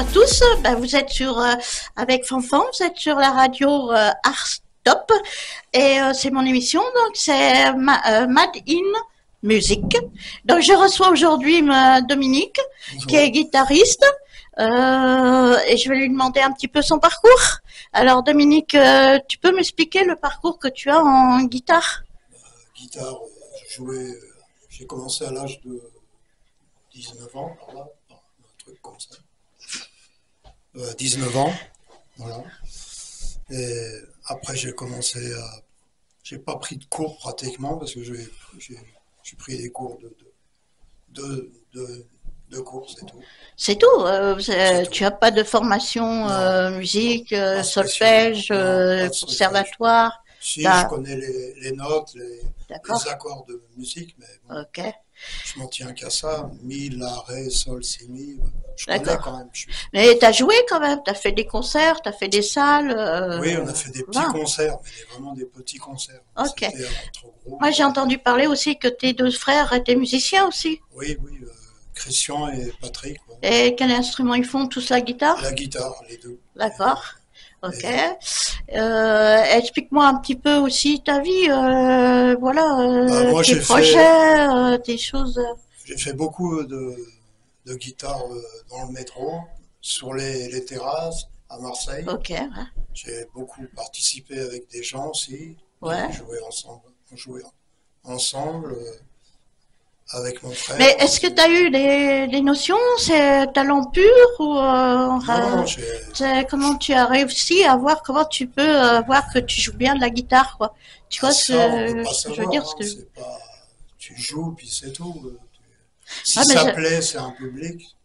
à tous. Ben, vous êtes avec Fanfan, vous êtes sur la radio Art Stop et c'est mon émission, donc c'est Mad in Music. Donc je reçois aujourd'hui Dominique, qui est guitariste, et je vais lui demander un petit peu son parcours. Alors Dominique, tu peux m'expliquer le parcours que tu as en guitare? Guitare, j'ai commencé à l'âge de 19 ans, par là, un truc comme ça. 19 ans, voilà. Et après, j'ai pas pris de cours pratiquement parce que j'ai pris des cours de cours, c'est tout. C'est tout. C'est Tu tout. n'as pas de formation Non, non, musique, pas spécialement. solfège, Non, pas de solfège. conservatoire. Si, je T'as- connais les notes, D'accord. les accords de musique, mais bon, Ok. je m'en tiens qu'à ça. Mi, la, ré, sol, si, mi. Je connais D'accord. quand même. Mais tu as joué quand même. Tu as fait des concerts, tu as fait des salles. Oui, on a fait des petits Voilà. concerts, mais vraiment des petits concerts. Ok. C'était trop gros. Moi, j'ai entendu parler aussi que tes deux frères étaient musiciens aussi. Oui, oui, Christian et Patrick, ouais. Et quel instrument ils font? Tous la guitare? La guitare, les deux. D'accord. Les Ok. deux. Explique-moi un petit peu aussi ta vie, voilà, Bah, moi, tes projets, tes choses. j'ai fait beaucoup de guitare dans le métro, sur les terrasses, à Marseille. Ok, ouais. J'ai beaucoup participé avec des gens aussi. Ouais. On jouait ensemble avec mon Mais frère est-ce que aussi. tu as eu des notions? C'est talent pur ou Non, comment tu as réussi à voir comment tu peux voir que tu joues bien de la guitare, quoi? Tu vois ça, on peut pas ce que je veux dire? savoir, hein, c'est pas, tu joues puis c'est tout. Ah, Si mais ça plaît, c'est un public.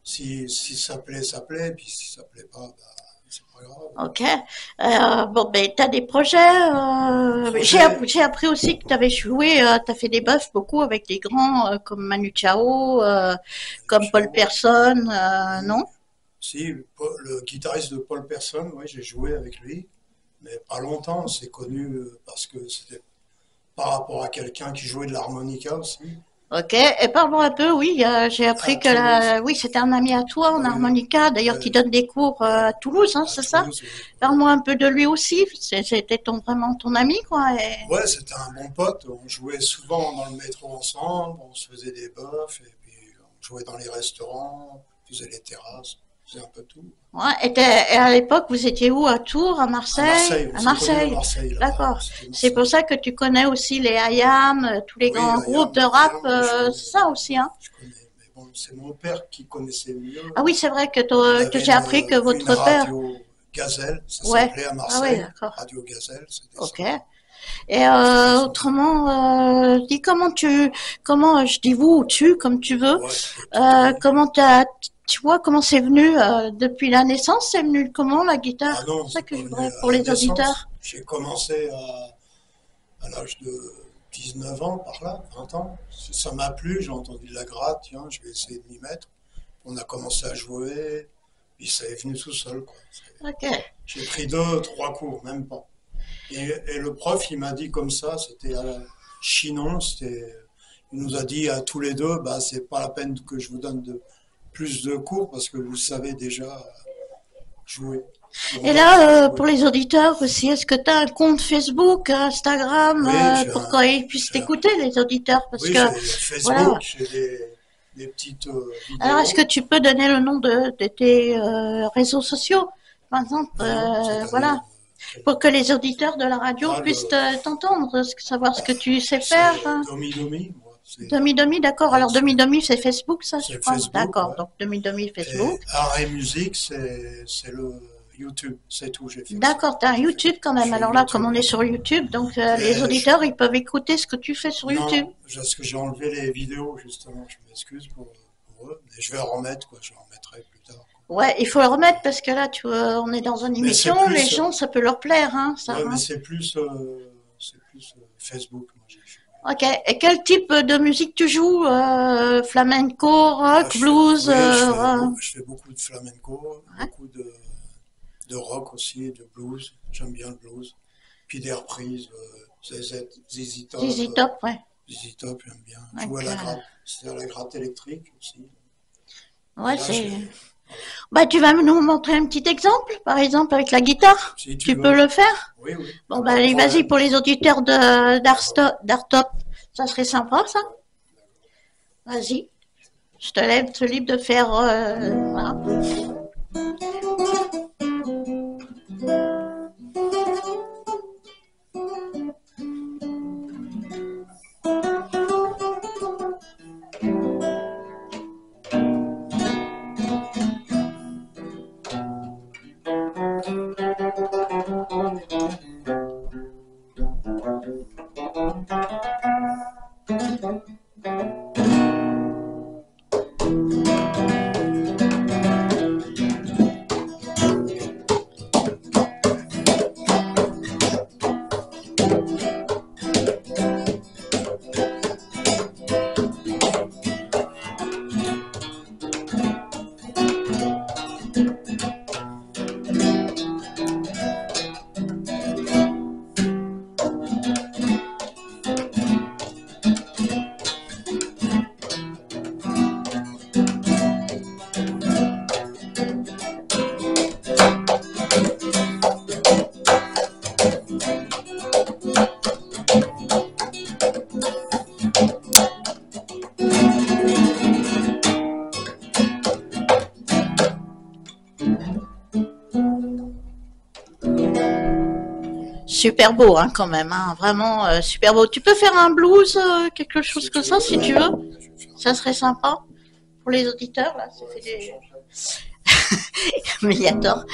Si ça plaît, puis si ça plaît pas, bah, c'est pas grave. ok. Bon, ben, t'as des projets. Projet, J'ai appris aussi que t'avais joué, t'as fait des buffs beaucoup avec des grands comme Manu Chao, comme Paul ciao. Persson, Oui. non? Si, le guitariste de Paul Persson, oui, j'ai joué avec lui, mais pas longtemps. C'est connu parce que c'était par rapport à quelqu'un qui jouait de l'harmonica aussi, Ok. Et parle-moi un peu. Oui, j'ai à appris que Toulouse. oui, c'était un ami à toi en Oui, harmonica, d'ailleurs, qui ouais, donne des cours ouais, à Toulouse, hein, à c'est ça? Toulouse, oui. Parle-moi un peu de lui aussi. C'était vraiment ton ami, quoi. Ouais, c'était un bon pote. On jouait souvent dans le métro ensemble, on se faisait des bofs, et puis on jouait dans les restaurants, on faisait les terrasses, on faisait un peu tout. Ouais, et à l'époque, vous étiez où? À Tours, à À Marseille? Marseille, on À s'est connus à Marseille. Marseille là-bas. D'accord. C'était C'est pour Marseille. ça que tu connais aussi les IAM, tous les Oui, grands groupes de rap, Ayam, oui, c'est ça aussi, hein? je connais. Mais bon, c'est mon père qui connaissait mieux. Ah oui, c'est vrai que, Il que avait j'ai appris que une votre père. radio Gazelle, ça Ouais. s'appelait à Ah ouais, Marseille. d'accord. Radio Gazelle, c'était ça. Ok. Et C'était son truc. autrement, dis comment je dis vous ou tu, comme tu veux. Ouais, tu peux te tutoyer. Comment tu vois comment c'est venu depuis la naissance, c'est venu comment la Ah guitare? non, C'est ça c'est que pas je venu voudrais pour à la les naissance. auditeurs. J'ai commencé à l'âge de 19 ans, par là, 20 ans. Ça m'a plu, j'ai entendu de la gratte, tiens, je vais essayer de m'y mettre. On a commencé à jouer, puis ça est venu tout seul, quoi. Ok. J'ai pris deux, trois cours, même pas. Et le prof, il m'a dit comme ça, c'était à Chinon, il nous a dit à tous les deux, bah, c'est pas la peine que je vous donne plus de cours parce que vous savez déjà jouer. Donc Et moi, je là, pour jouais. les auditeurs aussi, est-ce que tu as un compte Facebook, Instagram, Oui, pour qu'ils puissent t'écouter, les auditeurs? Parce que, oui, j'ai voilà. Facebook, j'ai des petites Alors, est-ce que vidéos. tu peux donner le nom de tes réseaux sociaux, par exemple, Non, c'est-à-dire voilà, pour que les auditeurs de la radio ah, puissent t'entendre, savoir ce que tu sais faire, c'est hein. Domi Domi, moi, Demi-demi, d'accord. ouais, Alors, demi-demi, c'est Facebook, ça, je c'est crois. Facebook, D'accord. ouais. Donc, demi-demi, Et Facebook. art et musique, c'est le YouTube, c'est tout, j'ai fait ça. D'accord, tu as un YouTube quand Je même. fais Alors là, comme YouTube. on est sur YouTube, donc les Et auditeurs, ils peuvent écouter ce que tu fais sur YouTube. non, parce que j'ai enlevé les vidéos, justement, je m'excuse pour eux, mais je vais en remettre, quoi, je en remettrai plus tard, quoi. Ouais, il faut le remettre parce que là, tu vois, on est dans une Mais c'est émission, les plus, gens, ça peut leur plaire, hein, ça, ouais, mais hein. c'est plus Facebook, moi, j'ai joué. Ok. Et quel type de musique tu joues? Flamenco, Ah, rock, blues, oui, je fais beaucoup de flamenco, ouais. beaucoup de rock aussi, de blues. J'aime bien le blues. Puis des reprises, ZZ Top, ZZ Top, ouais. ZZ Top, j'aime bien. Jouer à Donc, la gratte, c'est à la gratte électrique aussi. Et ouais, là, c'est. voilà. Bah, tu vas nous montrer un petit exemple, par exemple avec la guitare. Si tu Tu veux. peux le faire? Oui, oui. Bon, Pas bah, de allez, vas-y, problème. pour les auditeurs d'Artop, ça serait sympa, ça. Vas-y, je te laisse libre de faire. Voilà. Super beau, hein, quand même, hein, vraiment super beau. Tu peux faire un blues, quelque chose Si comme tu ça, veux, si tu veux. je vais faire Ça serait sympa pour les auditeurs, là. Ça Ouais, fait ça des médiators.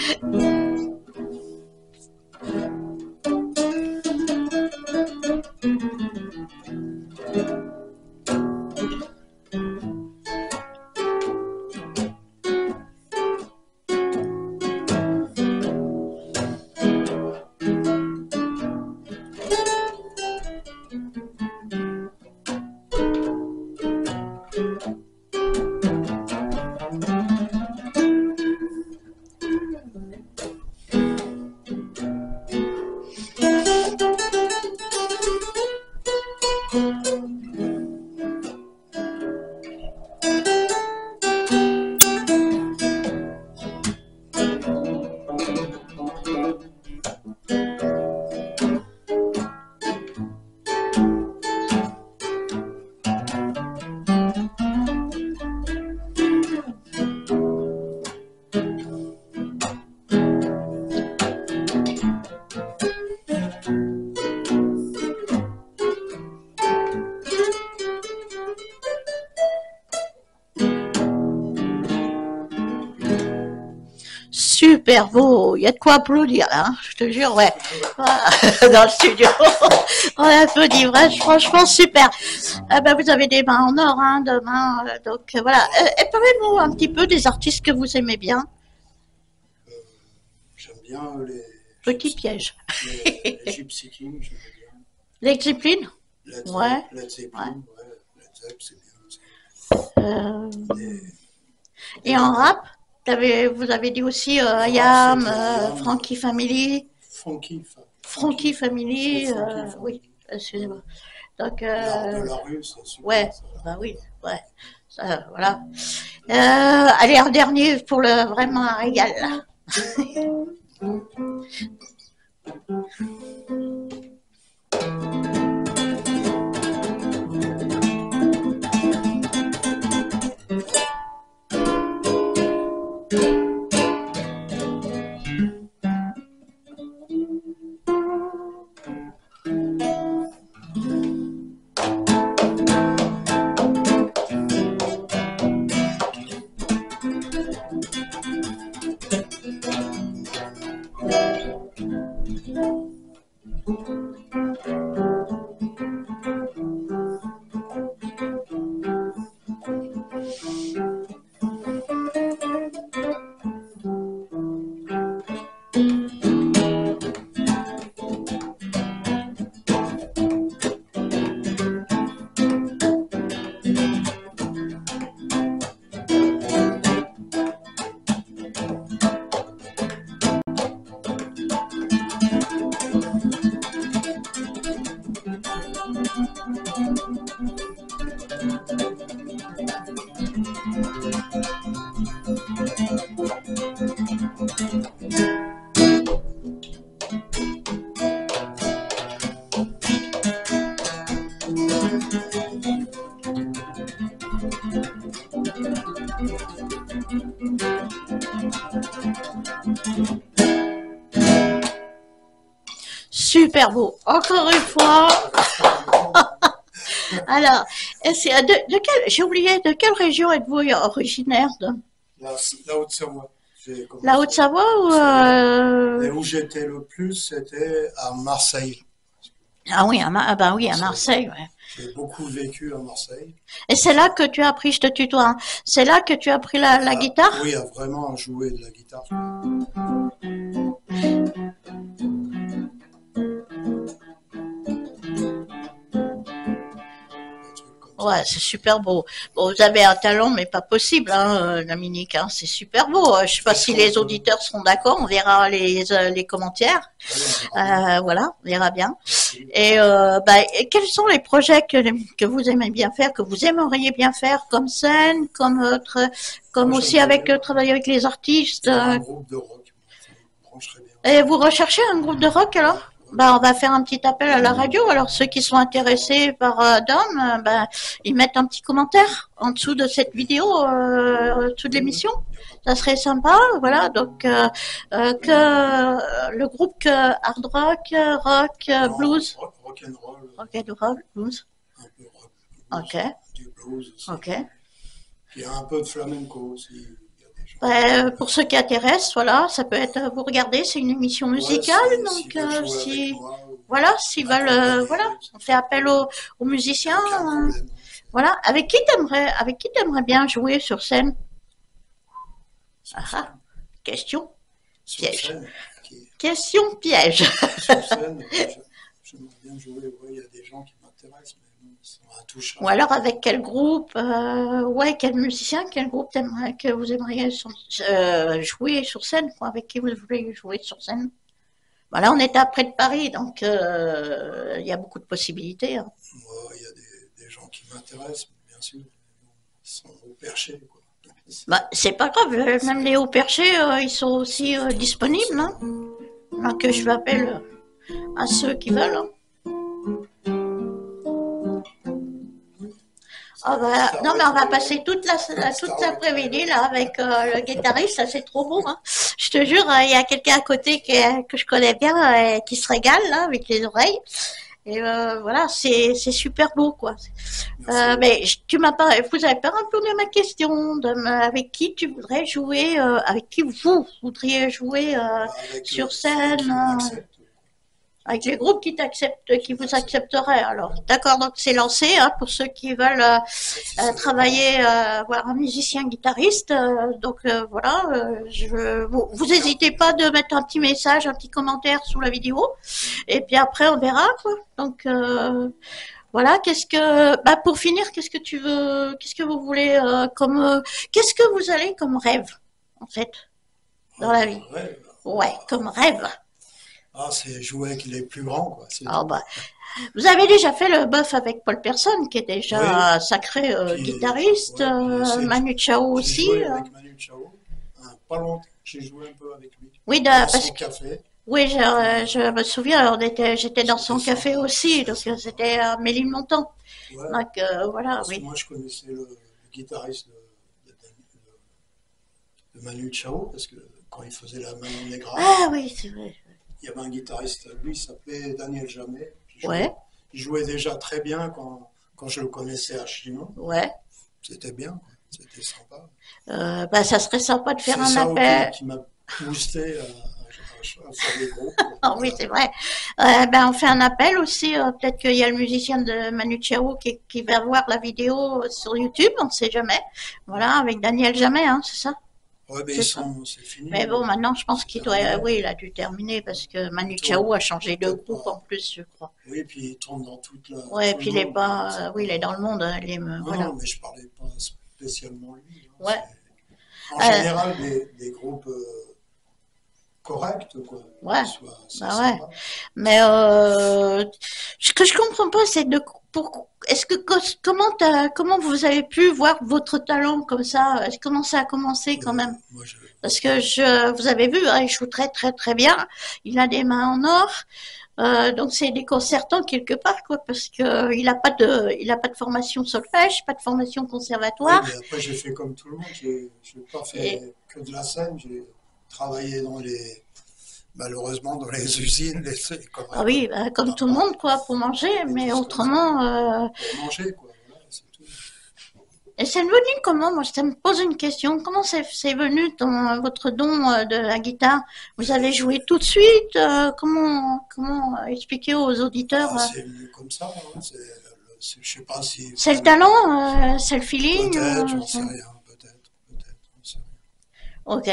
Super beau, il y a de quoi applaudir là, hein, je te jure, ouais. Voilà, dans le studio, on applaudit, franchement super. Ah bah, vous avez des mains en or, hein, demain, donc voilà. Et parlez-nous un petit peu des artistes que vous aimez bien. Euh, J'aime bien Petit piège. les Gypsy Kings, j'aime bien. Les Zeppelin? Ouais, Led Zeppelin, ouais. ouais. Led Zeppelin, c'est bien aussi. Euh, Des, et en rap, vous avez dit aussi les rap, IAM, c'était IAM, Frankie Family, Frankie C'est Family, Funky oui, Family. excusez-moi. Donc, L'art de la rue, c'est super, ouais, ça. bah oui, ouais, ça, voilà. Allez, un dernier pour le vraiment un régal, là. super beau. Encore une fois. Alors, j'ai oublié, de quelle région êtes-vous originaire de? La Haute-Savoie. La Haute-Savoie ou Et où j'étais le plus, c'était à Marseille. Ah oui, bah oui, à Marseille, ouais. J'ai beaucoup vécu à Marseille. Et c'est là que tu as appris, je te tutoie, hein, c'est là que tu as appris la guitare? Oui, à vraiment jouer de la guitare. Ouais, c'est super beau. Bon, vous avez un talent, mais pas possible, hein, Dominique, hein, c'est super beau. Je sais pas si les auditeurs seront d'accord, on verra les commentaires. Voilà, on verra bien. Et quels sont les projets que vous aimez bien faire, que vous aimeriez bien faire comme scène, comme aussi avec travailler avec les artistes? Un groupe de rock, ça me brancherait bien. Et vous recherchez un groupe de rock alors? Bah, on va faire un petit appel à la radio. Alors, ceux qui sont intéressés par Dom, ils mettent un petit commentaire en dessous de cette vidéo, en dessous de l'émission. Ça serait sympa, voilà. Donc, que le groupe que hard rock, blues. Rock and roll. Rock and roll, blues. Un peu rock, blues, Ok. du blues aussi. Ok. Il y a un peu de flamenco aussi. Pour ceux qui intéressent, voilà, ça peut être, vous regardez, c'est une émission musicale, donc voilà, s'ils veulent, voilà, on fait appel aux musiciens, voilà. Avec qui t'aimerais bien jouer sur scène? Ah, question piège. Question piège. Sur scène, j'aimerais bien jouer. Il y a des gens qui m'intéressent, mais bon, ils sont intouchables. Ou alors avec quel groupe, ouais, quel musicien, quel groupe que vous aimeriez jouer sur scène, quoi, avec qui vous voulez jouer sur scène? Voilà, on est près de Paris, donc il y a beaucoup de possibilités. Hein. Il y a des gens qui m'intéressent, bien sûr. Ils sont au perché, quoi. Bah, c'est pas grave, même les hauts perchés, ils sont aussi disponibles. Hein. Donc je m'appelle à ceux qui veulent. Hein. Oh bah, non mais on va passer toute l'après-midi là avec le guitariste, ça c'est trop beau. Hein. Je te jure, il y a quelqu'un à côté que je connais bien qui se régale là avec les oreilles. Et voilà, c'est super beau quoi. Mais tu m'as pas, vous avez pas répondu à ma question avec qui tu voudrais jouer, avec qui vous voudriez jouer sur scène. Avec les groupes qui t'acceptent, qui vous accepteraient. Alors, d'accord, donc c'est lancé hein, pour ceux qui veulent travailler, voir un musicien guitariste. Donc voilà, vous hésitez pas de mettre un petit message, un petit commentaire sous la vidéo, et puis après on verra quoi. Donc voilà, pour finir, qu'est-ce que vous voulez qu'est-ce que vous avez comme rêve en fait dans la vie? Ouais, comme rêve. Ah, c'est jouer avec les plus grands, quoi. Oh, bah, vous avez déjà fait le bœuf avec Paul Persson, qui est déjà un sacré guitariste, Manu Chao aussi. J'ai joué avec Manu Chao, pas longtemps, j'ai joué un peu avec lui. Oui, dans son café. Oui, je me souviens, j'étais dans son café aussi, donc c'était Méline Montant. Ouais, donc voilà, parce oui. que moi, je connaissais le guitariste de Manu Chao, parce que quand il faisait la Manon Negra. Ah oui, c'est vrai. Il y avait un guitariste, lui, il s'appelait Daniel Jamet. Il jouait déjà très bien quand je le connaissais à Chinon. Ouais. C'était bien, c'était sympa. Ça serait sympa de faire un appel. C'est ça qui m'a boosté à faire des groupes. Oh, oui, c'est vrai. On fait un appel aussi. Peut-être qu'il y a le musicien de Manu Chao qui va voir la vidéo sur YouTube, on ne sait jamais. Voilà, avec Daniel Jamet, hein, c'est ça? Ouais, mais c'est fini. Mais bon, maintenant, je pense qu'il doit, oui, il a dû terminer parce que Manu Chao a changé de groupe en plus, je crois. Oui, et puis il tourne dans toute la. Ouais, et puis il est pas, oui, il est dans le monde. Voilà. Non, mais je parlais pas spécialement lui. Hein, ouais. En général, des groupes corrects, quoi. Ouais. Ouais. Mais ce que je comprends pas, c'est comment vous avez pu voir votre talent comme ça? Comment ça a commencé quand même? Parce que vous avez vu, hein, il joue très très très bien. Il a des mains en or. Donc c'est déconcertant quelque part quoi, parce que il a pas de formation solfège, pas de formation conservatoire. Oui, mais après j'ai fait comme tout le monde, j'ai pas fait que de la scène, j'ai travaillé malheureusement, dans les usines, les Ah oui, comme tout le monde, quoi, pour manger, mais autrement... pour manger, quoi. Voilà, c'est tout. Et c'est venu comment? Moi, ça me pose une question. Comment c'est venu votre don de la guitare? Vous avez joué tout de suite? Comment expliquer aux auditeurs? C'est venu comme ça, hein. Je sais pas si... C'est le talent, c'est le feeling? Peut-être, j'en sais rien, peut-être, j'en sais Ok.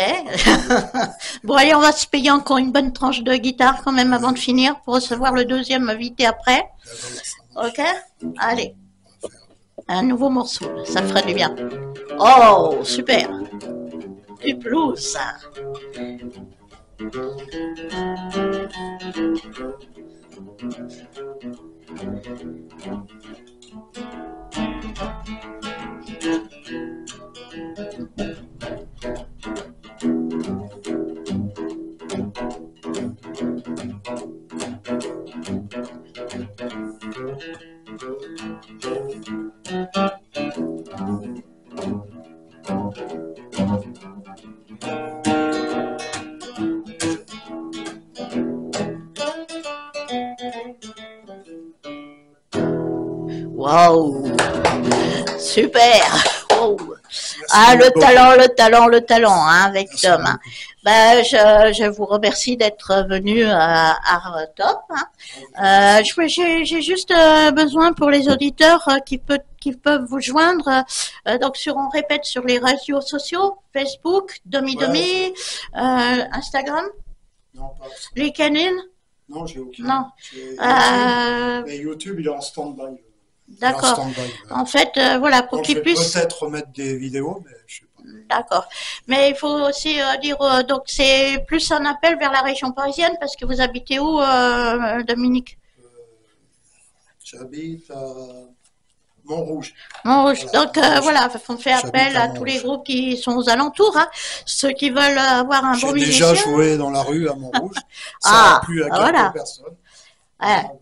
Bon, allez, on va se payer encore une bonne tranche de guitare quand même avant de finir pour recevoir le deuxième invité après. rien. Ok? Allez. Un nouveau morceau, ça ferait du bien. Oh, super. Du blues. Waouh, super. Wow. Ah, le talent, hein, avec Tom. Hein. Ben, je vous remercie d'être venu à Top. Hein. J'ai juste besoin pour les auditeurs qui peuvent vous joindre. Donc, on répète sur les réseaux sociaux, Facebook, Domi, Instagram, Non, pas. LinkedIn. Non, j'ai aucun. Non. Mais YouTube, il est en stand-by. D'accord. En fait, voilà, pour qu'ils puissent. Peut-être remettre des vidéos, mais je sais pas. D'accord. Mais il faut aussi dire, donc c'est plus un appel vers la région parisienne parce que vous habitez où, Dominique? J'habite à Montrouge. Montrouge. Donc voilà, on fait appel à tous les groupes qui sont aux alentours, hein, ceux qui veulent avoir un bon musicien. J'ai déjà joué dans la rue à Montrouge. Ça a plu à quelques personnes.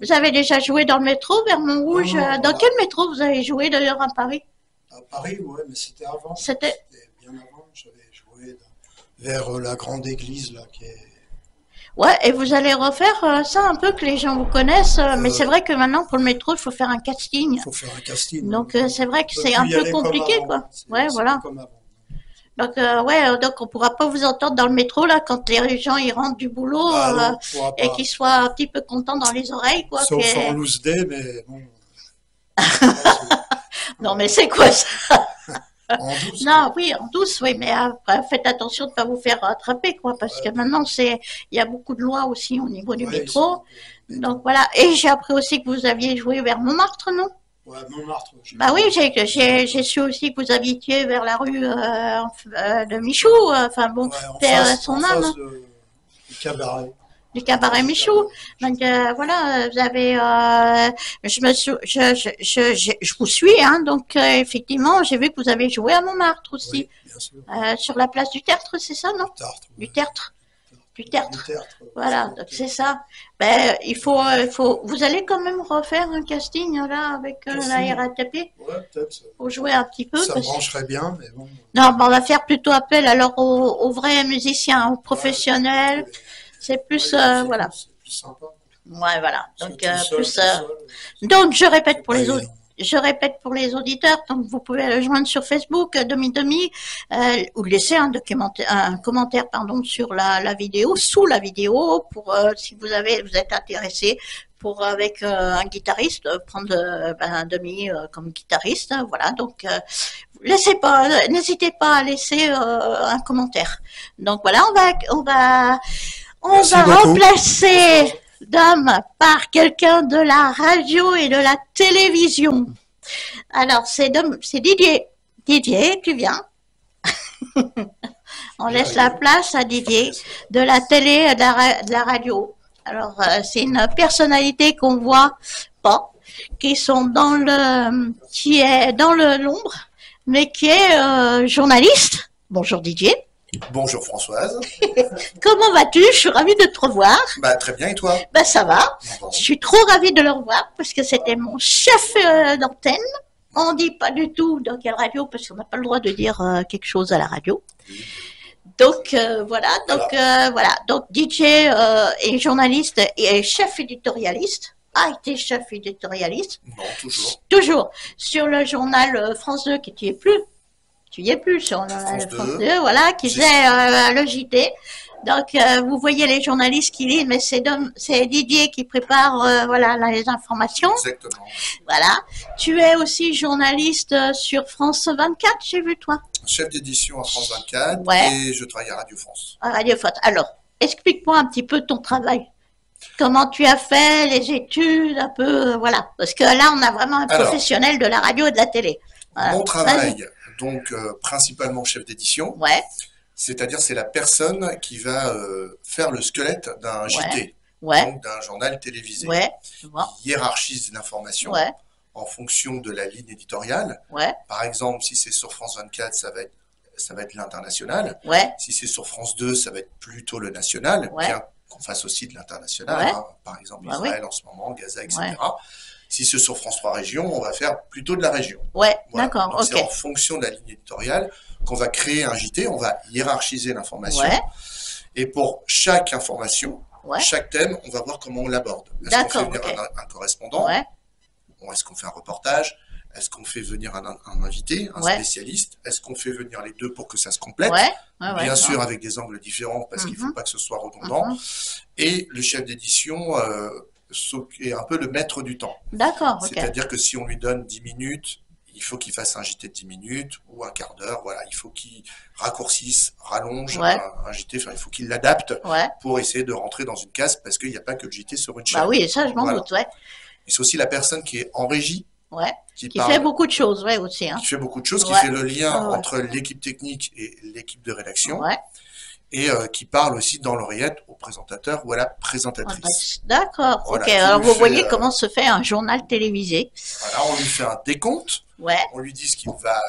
Vous avez déjà joué dans le métro vers Montrouge? Dans quel métro vous avez joué d'ailleurs à Paris? À Paris, ouais, mais c'était avant. C'était bien avant. J'avais joué vers la grande église là qui est. Ouais, et vous allez refaire ça un peu que les gens vous connaissent, mais c'est vrai que maintenant pour le métro il faut faire un casting. Il faut faire un casting. Donc c'est vrai que c'est un peu compliqué quoi. Ouais, voilà. Comme avant. Donc donc on pourra pas vous entendre dans le métro là quand les gens ils rentrent du boulot et qu'ils soient un petit peu contents dans les oreilles quoi. Sauf en loose day, mais bon. Non mais c'est quoi ça? En douce. Non, oui, en douce, oui, mais après, faites attention de ne pas vous faire attraper, quoi, parce que maintenant, il y a beaucoup de lois aussi au niveau du métro. Donc voilà. Et j'ai appris aussi que vous aviez joué vers Montmartre, non? Ouais, Montmartre. Bah oui, j'ai su aussi que vous habitiez vers la rue de Michou, enfin bon, son âme. Du cabaret. Du cabaret Michou. Donc voilà, vous avez, je vous suis, hein, donc effectivement, j'ai vu que vous avez joué à Montmartre aussi, oui, bien sûr. Sur la place du Tertre, c'est ça, non? Du Tertre. Du Tertre. Voilà, donc c'est ça. Ben, vous allez quand même refaire un casting là avec la RATP. Ouais, peut-être. Pour jouer un petit peu. Ça brancherait bien, mais bon. Non, ben, on va faire plutôt appel alors aux vrais musiciens, aux professionnels. Ouais, c'est plus, voilà. C'est plus sympa. Ouais, voilà. Donc, donc, je répète pour les autres. Je répète pour les auditeurs, donc vous pouvez le joindre sur Facebook, Domi, ou laisser un commentaire pardon, sur la vidéo, sous la vidéo, pour si vous êtes intéressé pour avec un guitariste, prendre Domi comme guitariste, hein, voilà. Donc n'hésitez pas à laisser un commentaire. Donc voilà, on va remplacer Dom par quelqu'un de la radio et de la télévision. Alors, c'est Didier. Didier, tu viens. On laisse la place à Didier de la télé et de la radio. Alors, c'est une personnalité qu'on voit pas, qui est dans l'ombre, mais qui est journaliste. Bonjour Didier. Bonjour Françoise. Comment vas-tu? Je suis ravie de te revoir. Bah très bien, et toi? Bah ça va. Bon. Je suis trop ravie de le revoir parce que c'était mon chef d'antenne. On dit pas du tout dans quelle radio parce qu'on n'a pas le droit de dire quelque chose à la radio. Donc voilà, donc DJ est journaliste et chef éditorialiste, a été chef éditorialiste. Non, toujours. Toujours sur le journal France 2 qui tu y es plus. Tu y es plus sur le journal France 2, voilà, qui faisait le JT. Donc vous voyez les journalistes qui lisent, mais c'est Didier qui prépare voilà les informations. Exactement. Voilà. Tu es aussi journaliste sur France 24, j'ai vu toi. Chef d'édition à France 24 Ouais. et je travaille à Radio France. À Radio France. Alors, explique-moi un petit peu ton travail. Comment tu as fait les études, un peu, voilà. Parce que là, on a vraiment un professionnel de la radio et de la télé. Voilà. Mon travail, donc principalement chef d'édition. Ouais. C'est-à-dire c'est la personne qui va faire le squelette d'un JT, donc d'un journal télévisé. Ouais. Il hiérarchise l'information en fonction de la ligne éditoriale. Ouais. Par exemple, si c'est sur France 24, ça va être l'international. Ouais. Si c'est sur France 2, ça va être plutôt le national, bien qu'on fasse aussi de l'international. Hein, par exemple, Israël en ce moment, Gaza, etc. Si c'est sur France 3 Régions, on va faire plutôt de la région. Ouais, voilà. D'accord, ok. C'est en fonction de la ligne éditoriale qu'on va créer un JT, on va hiérarchiser l'information. Ouais. Et pour chaque information, chaque thème, on va voir comment on l'aborde. Est-ce qu'on fait venir un correspondant? Est-ce qu'on fait un reportage? Est-ce qu'on fait venir un invité, un spécialiste? Est-ce qu'on fait venir les deux pour que ça se complète? Bien sûr, avec des angles différents, parce qu'il ne faut pas que ce soit redondant. Et le chef d'édition est un peu le maître du temps. D'accord. C'est-à-dire que si on lui donne 10 minutes, il faut qu'il fasse un JT de 10 minutes ou un quart d'heure. Voilà, il faut qu'il raccourcisse, rallonge un JT. Enfin, il faut qu'il l'adapte pour essayer de rentrer dans une case, parce qu'il n'y a pas que le JT sur une chaîne. Bah oui, ça, je m'en doute, Et c'est aussi la personne qui est en régie. Qui fait beaucoup de choses, aussi. Hein. Qui fait beaucoup de choses, qui fait le lien entre l'équipe technique et l'équipe de rédaction. Et qui parle aussi dans l'oreillette au présentateur ou à la présentatrice. D'accord, voilà, alors vous voyez comment se fait un journal télévisé. Voilà, on lui fait un décompte, on lui dit ce qu'il va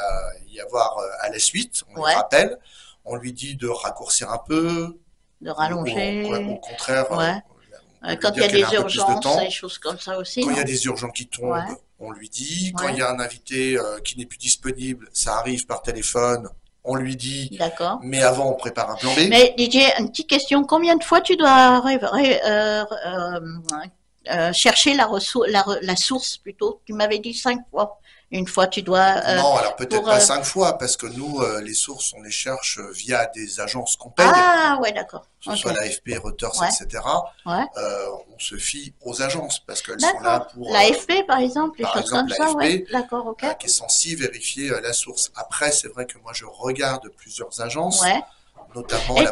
y avoir à la suite, on lui rappelle, on lui dit de raccourcir un peu, de rallonger, au contraire, quand il y a des urgences, des choses comme ça aussi. Quand il y a des urgences qui tombent, on lui dit, quand il y a un invité qui n'est plus disponible, ça arrive par téléphone, on lui dit, mais avant on prépare un plan B. Mais Didier, une petite question, combien de fois tu dois chercher la source plutôt? Tu m'avais dit 5 fois. Une fois tu dois... non, alors peut-être pas 5 fois, parce que nous, les sources, on les cherche via des agences qu'on paye. Ah ouais, d'accord. Que ce soit l'AFP, Reuters, etc. On se fie aux agences, parce qu'elles sont là pour... L'AFP, par exemple, les choses comme ça, d'accord, ok. Qui est censée vérifier la source. Après, c'est vrai que moi, je regarde plusieurs agences, notamment... Et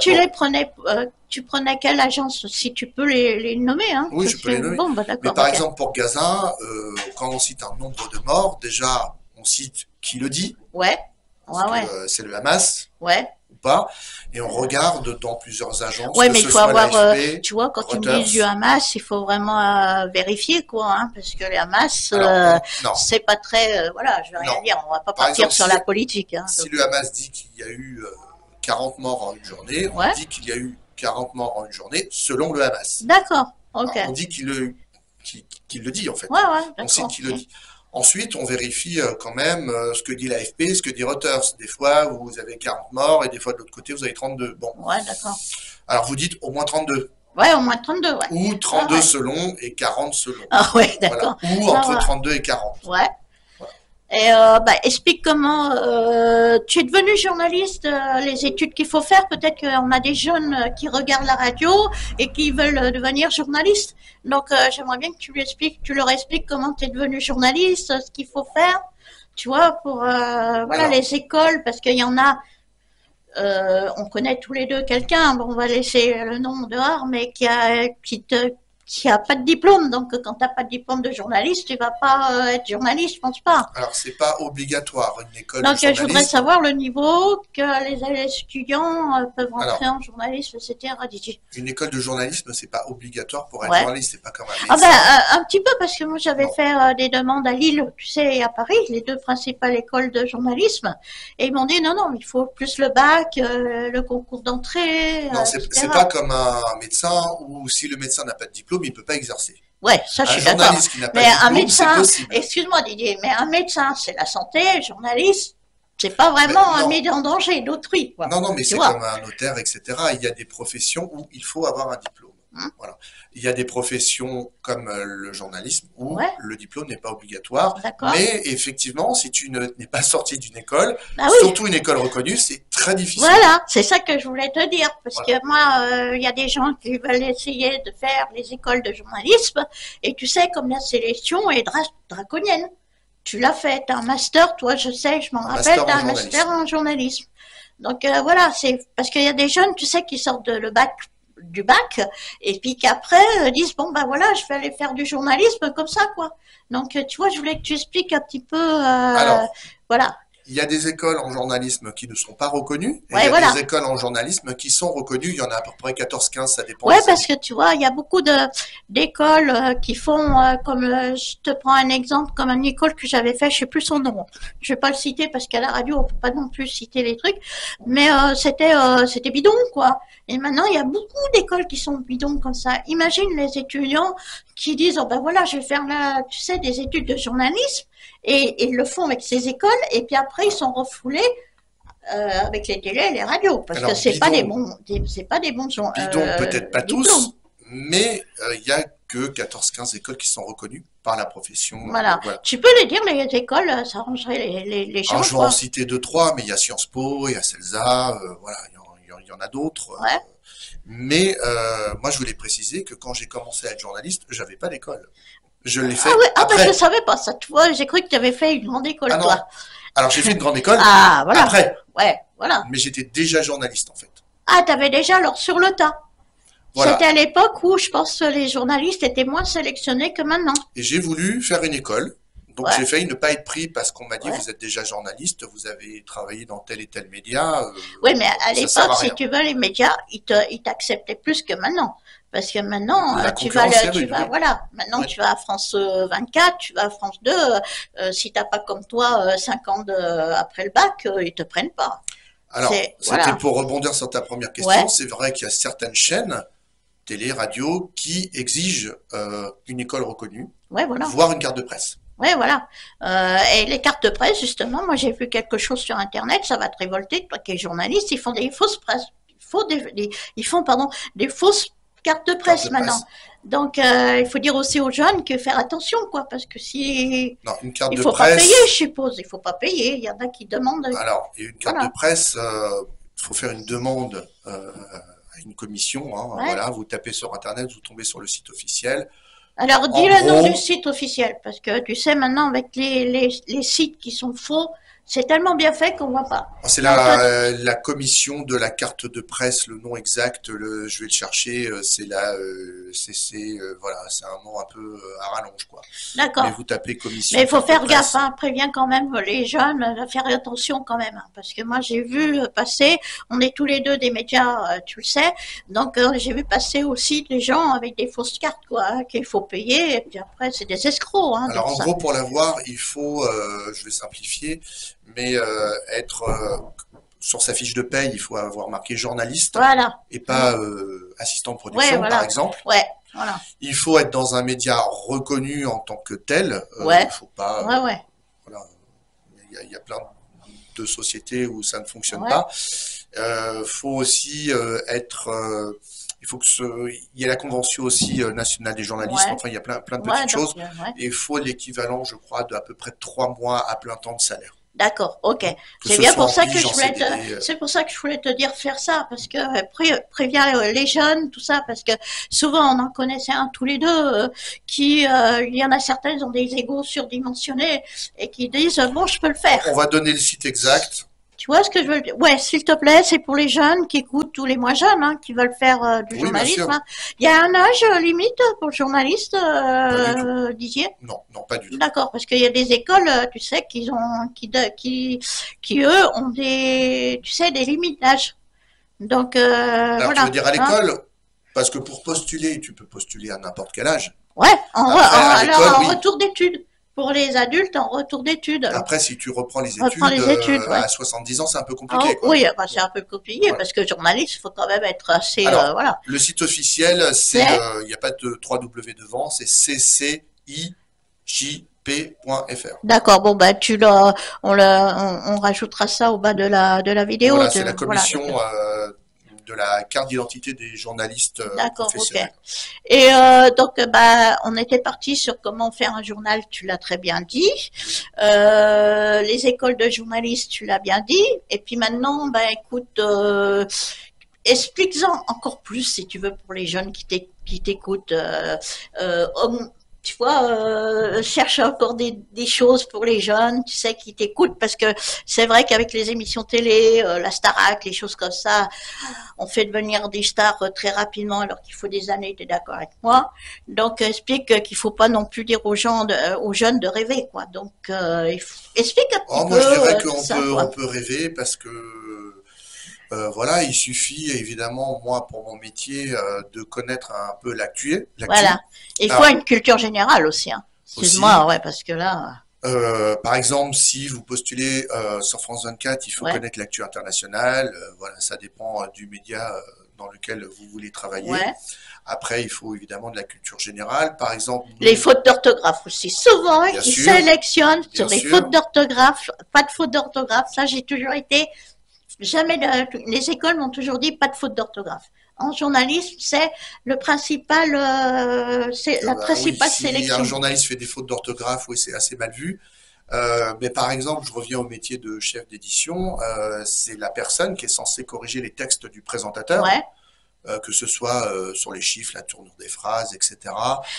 tu prenais quelle agence, si tu peux les nommer, hein? Oui, je peux les nommer. Bon, mais par exemple, pour Gaza, quand on cite un nombre de morts, déjà, on cite qui le dit. C'est le Hamas. Ou pas. Et on regarde dans plusieurs agences. Oui, mais il faut avoir, tu vois, quand tu me dis du Hamas, il faut vraiment vérifier, quoi, hein, parce que le Hamas, c'est pas très, voilà, je vais rien dire, on va pas partir sur la politique. Hein, si le Hamas dit qu'il y a eu 40 morts en une journée, on dit qu'il y a eu 40 morts en une journée, selon le Hamas. D'accord, ok. Alors, on dit qu'il le dit, en fait. On cite qu'il le dit. Ensuite, on vérifie quand même ce que dit l'AFP, ce que dit Reuters. Des fois, vous avez 40 morts et des fois, de l'autre côté, vous avez 32. Bon. D'accord. Alors, vous dites au moins 32. Au moins 32, Ou 32 selon et 40 selon. Ah ouais, d'accord. Voilà. Ou entre 32 et 40. Et explique comment tu es devenu journaliste, les études qu'il faut faire. Peut-être qu'on a des jeunes qui regardent la radio et qui veulent devenir journalistes. Donc j'aimerais bien que tu leur expliques comment tu es devenu journaliste, ce qu'il faut faire, tu vois, pour les écoles, parce qu'il y en a, on connaît tous les deux quelqu'un, bon, on va laisser le nom dehors, mais qui a pas de diplôme, donc quand t'as pas de diplôme de journaliste, tu vas pas être journaliste, je pense pas. Alors c'est pas obligatoire une école donc, de journaliste. Je voudrais savoir le niveau que les étudiants peuvent rentrer en journalisme, etc. Une école de journalisme, c'est pas obligatoire pour être journaliste, c'est pas comme un médecin. Un petit peu, parce que moi j'avais fait des demandes à Lille, tu sais, et à Paris, les deux principales écoles de journalisme, et ils m'ont dit non, il faut plus le bac, le concours d'entrée. Non, c'est pas comme un médecin où si le médecin n'a pas de diplôme, il ne peut pas exercer. Ouais, ça je suis d'accord. Un journaliste qui n'a pas de diplôme, c'est possible. Excuse-moi Didier, mais un médecin c'est la santé, journaliste C'est pas vraiment mis en danger d'autrui. Non, non, mais c'est comme un notaire, etc. Il y a des professions où il faut avoir un diplôme. Voilà. Il y a des professions comme le journalisme où le diplôme n'est pas obligatoire. Mais effectivement, si tu n'es pas sorti d'une école, surtout une école reconnue, c'est très difficile. Voilà, c'est ça que je voulais te dire. Parce que moi, il y a des gens qui veulent essayer de faire les écoles de journalisme. Et tu sais, comme la sélection est draconienne. Tu l'as fait, t'as un master, toi, je sais, je m'en rappelle, t'as un master en journalisme. Donc voilà, c'est parce qu'il y a des jeunes, tu sais, qui sortent du bac, et puis qu'après disent bon ben voilà, je vais aller faire du journalisme comme ça quoi. Donc tu vois, je voulais que tu expliques un petit peu. Alors, voilà. Il y a des écoles en journalisme qui ne sont pas reconnues, et il y a des écoles en journalisme qui sont reconnues, il y en a à peu près 14-15, ça dépend. Ouais, parce que tu vois, il y a beaucoup d'écoles qui font, comme je te prends un exemple, comme une école que j'avais fait, je sais plus son nom, je vais pas le citer parce qu'à la radio on peut pas non plus citer les trucs, mais c'était bidon quoi. Et maintenant il y a beaucoup d'écoles qui sont bidons comme ça. Imagine les étudiants qui disent oh ben voilà, je vais faire tu sais, des études de journalisme. Et ils le font avec ces écoles, et puis après ils sont refoulés avec les télés et les radios, parce que c'est pas des bons gens. Bidon, peut-être pas tous, mais il y a que 14-15 écoles qui sont reconnues par la profession. Voilà. Tu peux les dire, les écoles, ça arrangerait les gens. Je vais en citer 2-3, mais il y a Sciences Po, il y a CELSA, voilà, il y en a d'autres. Mais moi je voulais préciser que quand j'ai commencé à être journaliste, j'avais pas d'école. Je l'ai fait après. Ben je savais pas ça, tu vois, j'ai cru que tu avais fait une grande école, toi. Alors j'ai fait une grande école après. Ouais, voilà. Mais j'étais déjà journaliste, en fait. Ah, t'avais déjà, alors, sur le tas. Voilà. C'était à l'époque où, je pense, les journalistes étaient moins sélectionnés que maintenant. Et j'ai voulu faire une école. Donc j'ai failli ne pas être pris parce qu'on m'a dit vous êtes déjà journaliste, vous avez travaillé dans tel et tel média. Oui, mais à l'époque, si tu veux, les médias, ils t'acceptaient plus que maintenant. Parce que maintenant, maintenant tu vas à France 24, tu vas à France 2, si t'as pas comme toi 5 ans après le bac, ils te prennent pas. Alors, c'était pour rebondir sur ta première question, c'est vrai qu'il y a certaines chaînes, télé, radio, qui exigent une école reconnue, voire une carte de presse. Oui, voilà. Et les cartes de presse, justement, moi j'ai vu quelque chose sur Internet, ça va te révolter, toi qui es journaliste, ils font des fausses presses. Ils font des fausses cartes de presse maintenant. Donc, il faut dire aussi aux jeunes que faire attention, quoi, parce que si... Non, une carte il de faut presse... pas payer, je suppose. Il faut pas payer. Il y en a qui demandent... Alors, une carte de presse, il faut faire une demande à une commission. Hein, voilà, vous tapez sur Internet, vous tombez sur le site officiel. Alors, dis le nom du site officiel, parce que tu sais, maintenant, avec les sites qui sont faux, c'est tellement bien fait qu'on voit pas. C'est la commission de la carte de presse, le nom exact, je vais le chercher, c'est la voilà, c'est un nom un peu à rallonge, quoi. D'accord. Mais vous tapez commission. Mais il faut faire gaffe, hein, préviens quand même les jeunes à faire attention quand même, hein, parce que moi j'ai vu passer, on est tous les deux des médias, tu le sais, donc j'ai vu passer aussi des gens avec des fausses cartes, quoi, hein, qu'il faut payer, et puis après c'est des escrocs. Hein, alors en gros, pour l'avoir, il faut, je vais simplifier, mais être sur sa fiche de paye, il faut avoir marqué journaliste et pas assistant de production, par exemple. Voilà. Il faut être dans un média reconnu en tant que tel. Il faut pas. Voilà. Il y a plein de sociétés où ça ne fonctionne pas. Faut aussi être. Il faut il y ait la convention aussi nationale des journalistes. Enfin, il y a plein de petites choses. Et il faut l'équivalent, je crois, d'à peu près 3 mois à plein temps de salaire. D'accord, ok. C'est bien pour ça que c'est pour ça que je voulais te dire faire ça, parce que préviens les jeunes, tout ça, parce que souvent on en connaissait un tous les deux il y en a certains, ils ont des égos surdimensionnés et qui disent bon, je peux le faire. On va donner le site exact. Tu vois ce que je veux dire? Ouais, s'il te plaît, c'est pour les jeunes qui écoutent, tous les moins jeunes, hein, qui veulent faire du journalisme. Hein. Il y a un âge limite pour le journaliste, disiez? Non, pas du tout. D'accord, parce qu'il y a des écoles, tu sais, qui eux ont des limites d'âge. Donc, alors, tu veux dire à l'école? Parce que pour postuler, tu peux postuler à n'importe quel âge. Ouais, en retour d'études. Pour les adultes en retour d'études. Après, si tu reprends les études, à 70 ans, c'est un peu compliqué. Oui, c'est un peu compliqué parce que journaliste, il faut quand même être assez... Alors, le site officiel, il n'y a pas de 3W devant, c'est CCI D'accord, bon bah on rajoutera ça au bas de la vidéo. Voilà, c'est la commission de la carte d'identité des journalistes professionnels. Okay. Et donc bah on était parti sur comment faire un journal, tu l'as très bien dit. Les écoles de journalistes, tu l'as bien dit. Et puis maintenant, bah écoute, explique-en encore plus si tu veux pour les jeunes qui t'écoutent. Tu vois, cherche encore des choses pour les jeunes, tu sais, qui t'écoutent, parce que c'est vrai qu'avec les émissions télé, la Starac, les choses comme ça, on fait devenir des stars très rapidement, alors qu'il faut des années, tu es d'accord avec moi. Donc, explique qu'il faut pas non plus dire aux jeunes de rêver, quoi. Donc, explique un petit peu. Moi, je dirais qu'on peut rêver, parce que voilà, il suffit évidemment, moi, pour mon métier, de connaître un peu l'actu. Voilà. Il faut une culture générale aussi. Hein. Excuse-moi, ouais, parce que là. Par exemple, si vous postulez sur France 24, il faut connaître l'actu internationale. Voilà, ça dépend du média dans lequel vous voulez travailler. Ouais. Après, il faut évidemment de la culture générale. Par exemple, les fautes d'orthographe aussi. Souvent, ils sélectionnent sur les fautes d'orthographe, pas de fautes d'orthographe. Ça, j'ai toujours été. Jamais les écoles m'ont toujours dit pas de faute d'orthographe. En journalisme, c'est le principal, c'est la principale sélection. Si un journaliste fait des fautes d'orthographe, oui, c'est assez mal vu. Mais par exemple, je reviens au métier de chef d'édition, c'est la personne qui est censée corriger les textes du présentateur. Ouais. Que ce soit sur les chiffres, la tournure des phrases, etc.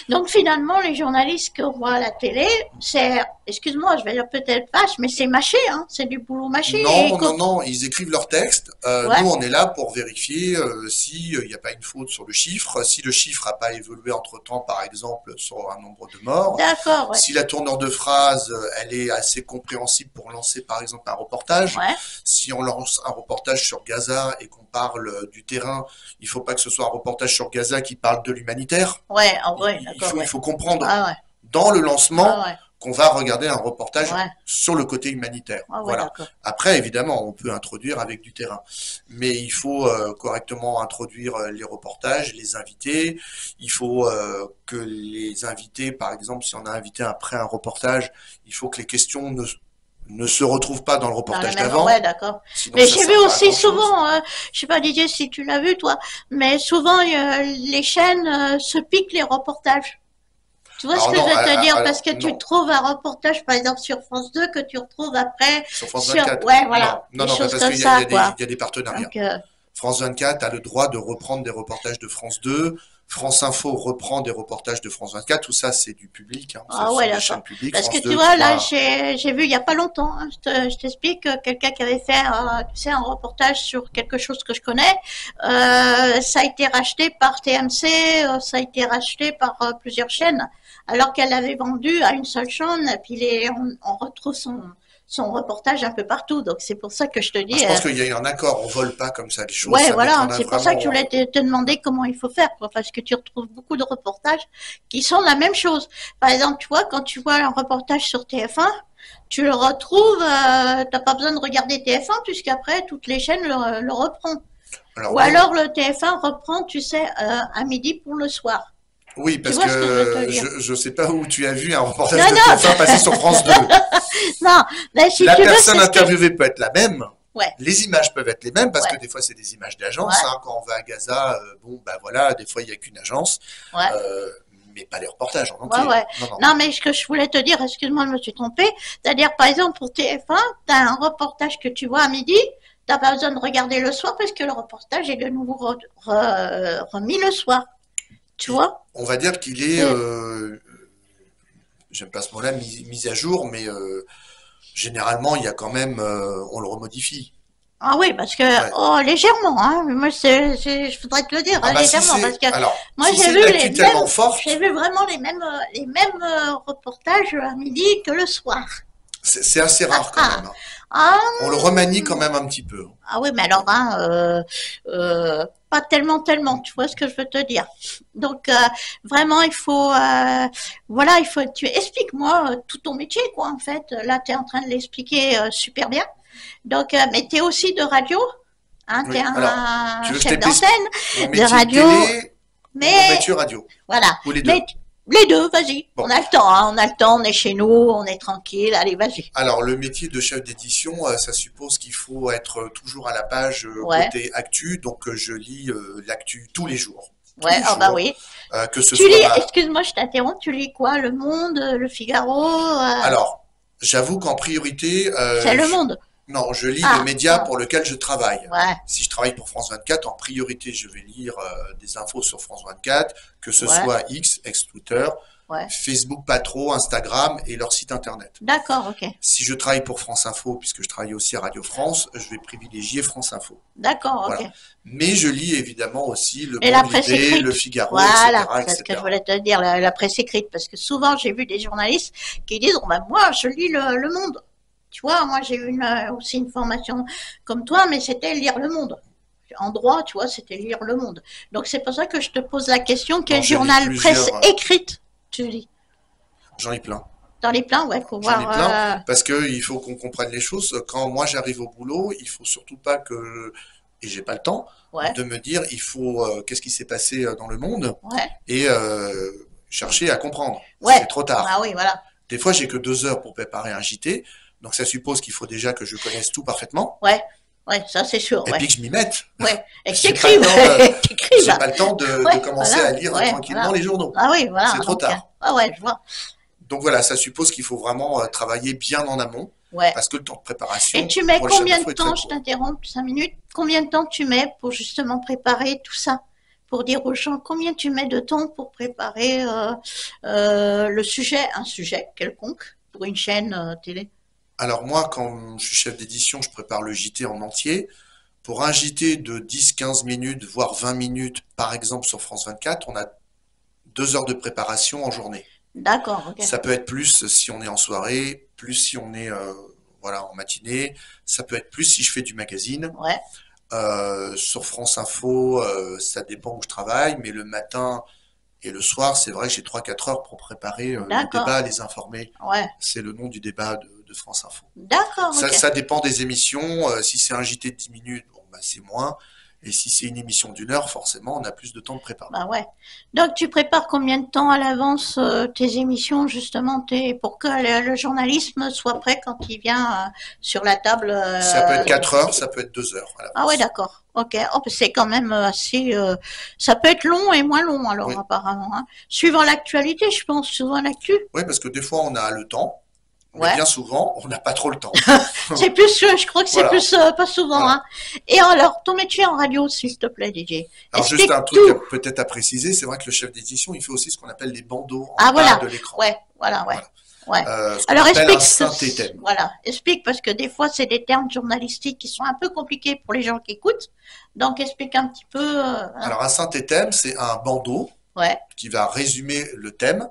Donc finalement, les journalistes qu'on voit à la télé, c'est, excuse-moi, je vais dire peut-être vache, mais c'est mâché, hein, c'est du boulot mâché. Non, ils écrivent leur texte. Ouais. Nous, on est là pour vérifier s'il n'y a pas une faute sur le chiffre, si le chiffre n'a pas évolué entre-temps, par exemple, sur un nombre de morts. D'accord. Ouais. Si la tournure de phrase, elle est assez compréhensible pour lancer, par exemple, un reportage. Ouais. Si on lance un reportage sur Gaza et qu'on parle du terrain, il faut pas que ce soit un reportage sur Gaza qui parle de l'humanitaire. Ouais, en vrai, d'accord. Il faut comprendre dans le lancement qu'on va regarder un reportage sur le côté humanitaire. Voilà. Après, évidemment, on peut introduire avec du terrain, mais il faut correctement introduire les reportages, les invités. Il faut que les invités, par exemple, si on a invité après un reportage, il faut que les questions ne se retrouve pas dans le reportage d'avant. Ouais, d'accord. Mais j'ai vu aussi souvent, je sais pas Didier si tu l'as vu toi, mais souvent les chaînes se piquent les reportages. Tu vois ce que je veux te dire, parce que tu trouves un reportage, par exemple sur France 2, que tu retrouves après sur France 24. Ouais, voilà. Non, parce qu'il y a des partenariats. Donc, France 24 a le droit de reprendre des reportages de France 2. France Info reprend des reportages de France 24, tout ça c'est du public, hein. Ah ouais, d'accord. Parce que tu vois, là j'ai vu il y a pas longtemps, hein, je t'explique, quelqu'un qui avait fait tu sais, un reportage sur quelque chose que je connais, ça a été racheté par TMC, ça a été racheté par plusieurs chaînes, alors qu'elle l'avait vendu à une seule chaîne, et puis on retrouve son reportage un peu partout. Donc, c'est pour ça que je te dis... Je pense qu'il y a eu un accord, on vole pas comme ça les choses. Ouais, voilà, c'est pour ça que je voulais te demander comment il faut faire, quoi, parce que tu retrouves beaucoup de reportages qui sont la même chose. Par exemple, tu vois, quand tu vois un reportage sur TF1, tu le retrouves, t'as pas besoin de regarder TF1, puisqu'après, toutes les chaînes le reprend. Alors le TF1 reprend, tu sais, à midi pour le soir. Oui, parce que je sais pas où tu as vu un reportage de TF1 passer sur France 2. Non, mais si la personne interviewée peut être la même. Ouais. Les images peuvent être les mêmes parce que des fois c'est des images d'agence. Hein, quand on va à Gaza, bon bah voilà, des fois il y a qu'une agence, mais pas les reportages en entier. Non, mais ce que je voulais te dire, excuse-moi, je me suis trompée. C'est-à-dire par exemple pour TF1, tu as un reportage que tu vois à midi. T'as pas besoin de regarder le soir parce que le reportage est de nouveau remis le soir. Tu vois? On va dire qu'il est, j'aime pas ce mot-là, mis à jour, mais généralement, il y a quand même, on le remodifie. Ah oui, parce que légèrement, hein. Moi, je voudrais te le dire, légèrement, parce que moi j'ai vu vraiment les mêmes reportages à midi que le soir. C'est assez rare quand même. On le remanie quand même un petit peu. Ah oui, mais alors, pas tellement, tu vois ce que je veux te dire. Donc, vraiment, il faut, explique-moi tout ton métier, quoi, en fait. Là, tu es en train de l'expliquer super bien. Donc, mais tu es aussi de radio, hein, tu es un chef d'antenne de radio. Télé, mais mon métier radio. Voilà. Ou les deux. Les deux, vas-y. Bon. On a le temps, hein. On a le temps, on est chez nous, on est tranquille. Allez, vas-y. Alors, le métier de chef d'édition, ça suppose qu'il faut être toujours à la page côté actu. Donc, je lis l'actu tous les jours. Ouais, ah bah oui. Que ce tu lis, excuse-moi, je t'interromps, tu lis quoi? Le Monde, Le Figaro Alors, j'avoue qu'en priorité... c'est Le Monde. Non, je lis le média pour lequel je travaille. Ouais. Si je travaille pour France 24, en priorité, je vais lire des infos sur France 24, que ce soit X, ex-Twitter, Facebook pas trop, Instagram et leur site internet. D'accord, ok. Si je travaille pour France Info, puisque je travaille aussi à Radio France, je vais privilégier France Info. D'accord, ok. Voilà. Mais je lis évidemment aussi Le Monde, Le Figaro, voilà, c'est ce que je voulais te dire, la presse écrite, parce que souvent j'ai vu des journalistes qui disent oh, ben, moi je lis le Monde. Tu vois, moi j'ai eu aussi une formation comme toi, mais c'était lire Le Monde. En droit, tu vois, c'était lire Le Monde. Donc c'est pour ça que je te pose la question, quel journal presse écrite tu lis? J'en ai plein. Dans les pleins, ouais, pour voir. J'en ai plein, parce qu'il faut qu'on comprenne les choses. Quand moi j'arrive au boulot, il faut surtout pas que, et j'ai pas le temps, de me dire il faut qu'est-ce qui s'est passé dans le monde et chercher à comprendre. C'est trop tard. Ah oui, voilà. Des fois, j'ai que 2 heures pour préparer un JT. Donc, ça suppose qu'il faut déjà que je connaisse tout parfaitement. Ouais, ça c'est sûr. Et puis que je m'y mette. Ouais, et que t'écrives. J'ai pas le temps de commencer à lire tranquillement les journaux. Ah oui, voilà. C'est trop tard. Ah ouais, je vois. Donc voilà, ça suppose qu'il faut vraiment travailler bien en amont. Parce que le temps de préparation. Et tu mets combien de temps, je t'interromps 5 minutes, combien de temps tu mets pour justement préparer tout ça? Pour dire aux gens combien tu mets de temps pour préparer le sujet, un sujet quelconque, pour une chaîne télé? Alors moi, quand je suis chef d'édition, je prépare le JT en entier. Pour un JT de 10-15 minutes, voire 20 minutes, par exemple sur France 24, on a 2 heures de préparation en journée. D'accord, ok. Ça peut être plus si on est en soirée, plus si on est en matinée. Ça peut être plus si je fais du magazine. Sur France Info, ça dépend où je travaille, mais le matin et le soir, c'est vrai que j'ai 3-4 heures pour préparer le débat, les informer. C'est le nom du débat de France Info. D'accord. Ça dépend des émissions. Si c'est un JT de 10 minutes, bon, bah, c'est moins. Et si c'est une émission d'1 heure, forcément, on a plus de temps de préparer. Bah ouais. Donc, tu prépares combien de temps à l'avance tes émissions, justement, pour que le journalisme soit prêt quand il vient sur la table Ça peut être 4 heures, ça peut être 2 heures. Ah ouais, d'accord. Ok. Oh, c'est quand même assez... ça peut être long et moins long, alors, apparemment. Hein. Suivant l'actualité, je pense, souvent l'actu. Oui, parce que des fois, on a le temps. Mais bien souvent, on n'a pas trop le temps. C'est plus, je crois que c'est plus pas souvent. Hein. Et alors, ton métier en radio, s'il te plaît, DJ. Alors, juste un truc peut-être à préciser, c'est vrai que le chef d'édition, il fait aussi ce qu'on appelle les bandeaux en bas de l'écran. Voilà. Alors, explique. Voilà, explique, parce que des fois, c'est des termes journalistiques qui sont un peu compliqués pour les gens qui écoutent. Donc, explique un petit peu. Alors, un synthé-thème, c'est un bandeau qui va résumer le thème.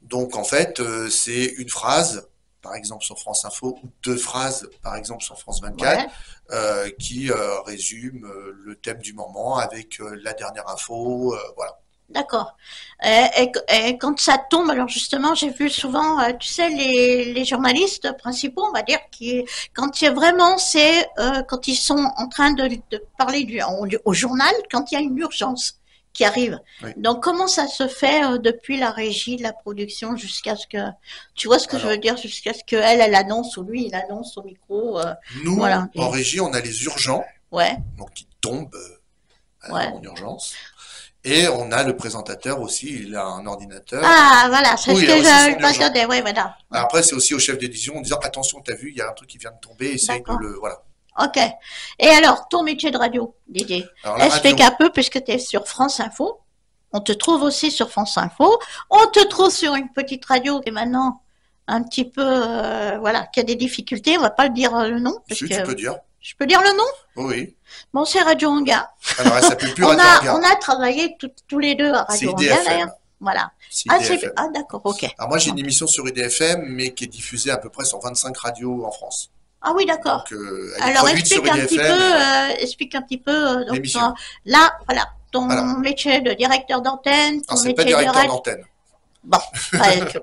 Donc, en fait, c'est une phrase, par exemple sur France Info, ou 2 phrases, par exemple sur France 24, qui résument le thème du moment avec la dernière info, voilà. D'accord. Et quand ça tombe, alors justement, j'ai vu souvent, tu sais, les journalistes principaux, on va dire, quand il y a vraiment, c'est quand ils sont en train de parler au journal, quand il y a une urgence qui arrive. Donc, comment ça se fait depuis la régie, la production, jusqu'à ce que, tu vois ce que je veux dire, jusqu'à ce qu'elle annonce, ou lui, il annonce au micro. Nous, en régie, on a les urgents, donc qui tombent en urgence. Et on a le présentateur aussi, il a un ordinateur. Ah, voilà, c'est ce que je m'attendais, voilà. Après, c'est aussi au chef d'édition en disant, attention, t'as vu, il y a un truc qui vient de tomber, essaye de le, voilà. Ok. Et alors, ton métier de radio, Didier, explique un peu, puisque tu es sur France Info. On te trouve aussi sur France Info. On te trouve sur une petite radio qui est maintenant un petit peu, qui a des difficultés. On va pas le dire le nom. Si, tu peux dire. Je peux dire le nom? Oui. Bon, c'est Radio Hangar. Alors, elle s'appelle plus Radio Hangar. On a travaillé tous les deux à Radio Hangar, d'ailleurs. Voilà. Ah, d'accord, ok. Alors, moi, j'ai une émission sur IDFM, mais qui est diffusée à peu près sur 25 radios en France. Ah oui, d'accord. Alors, explique un petit peu. Donc, là, voilà, ton métier de directeur d'antenne, ton métier de radio. C'est pas directeur d'antenne. Bon,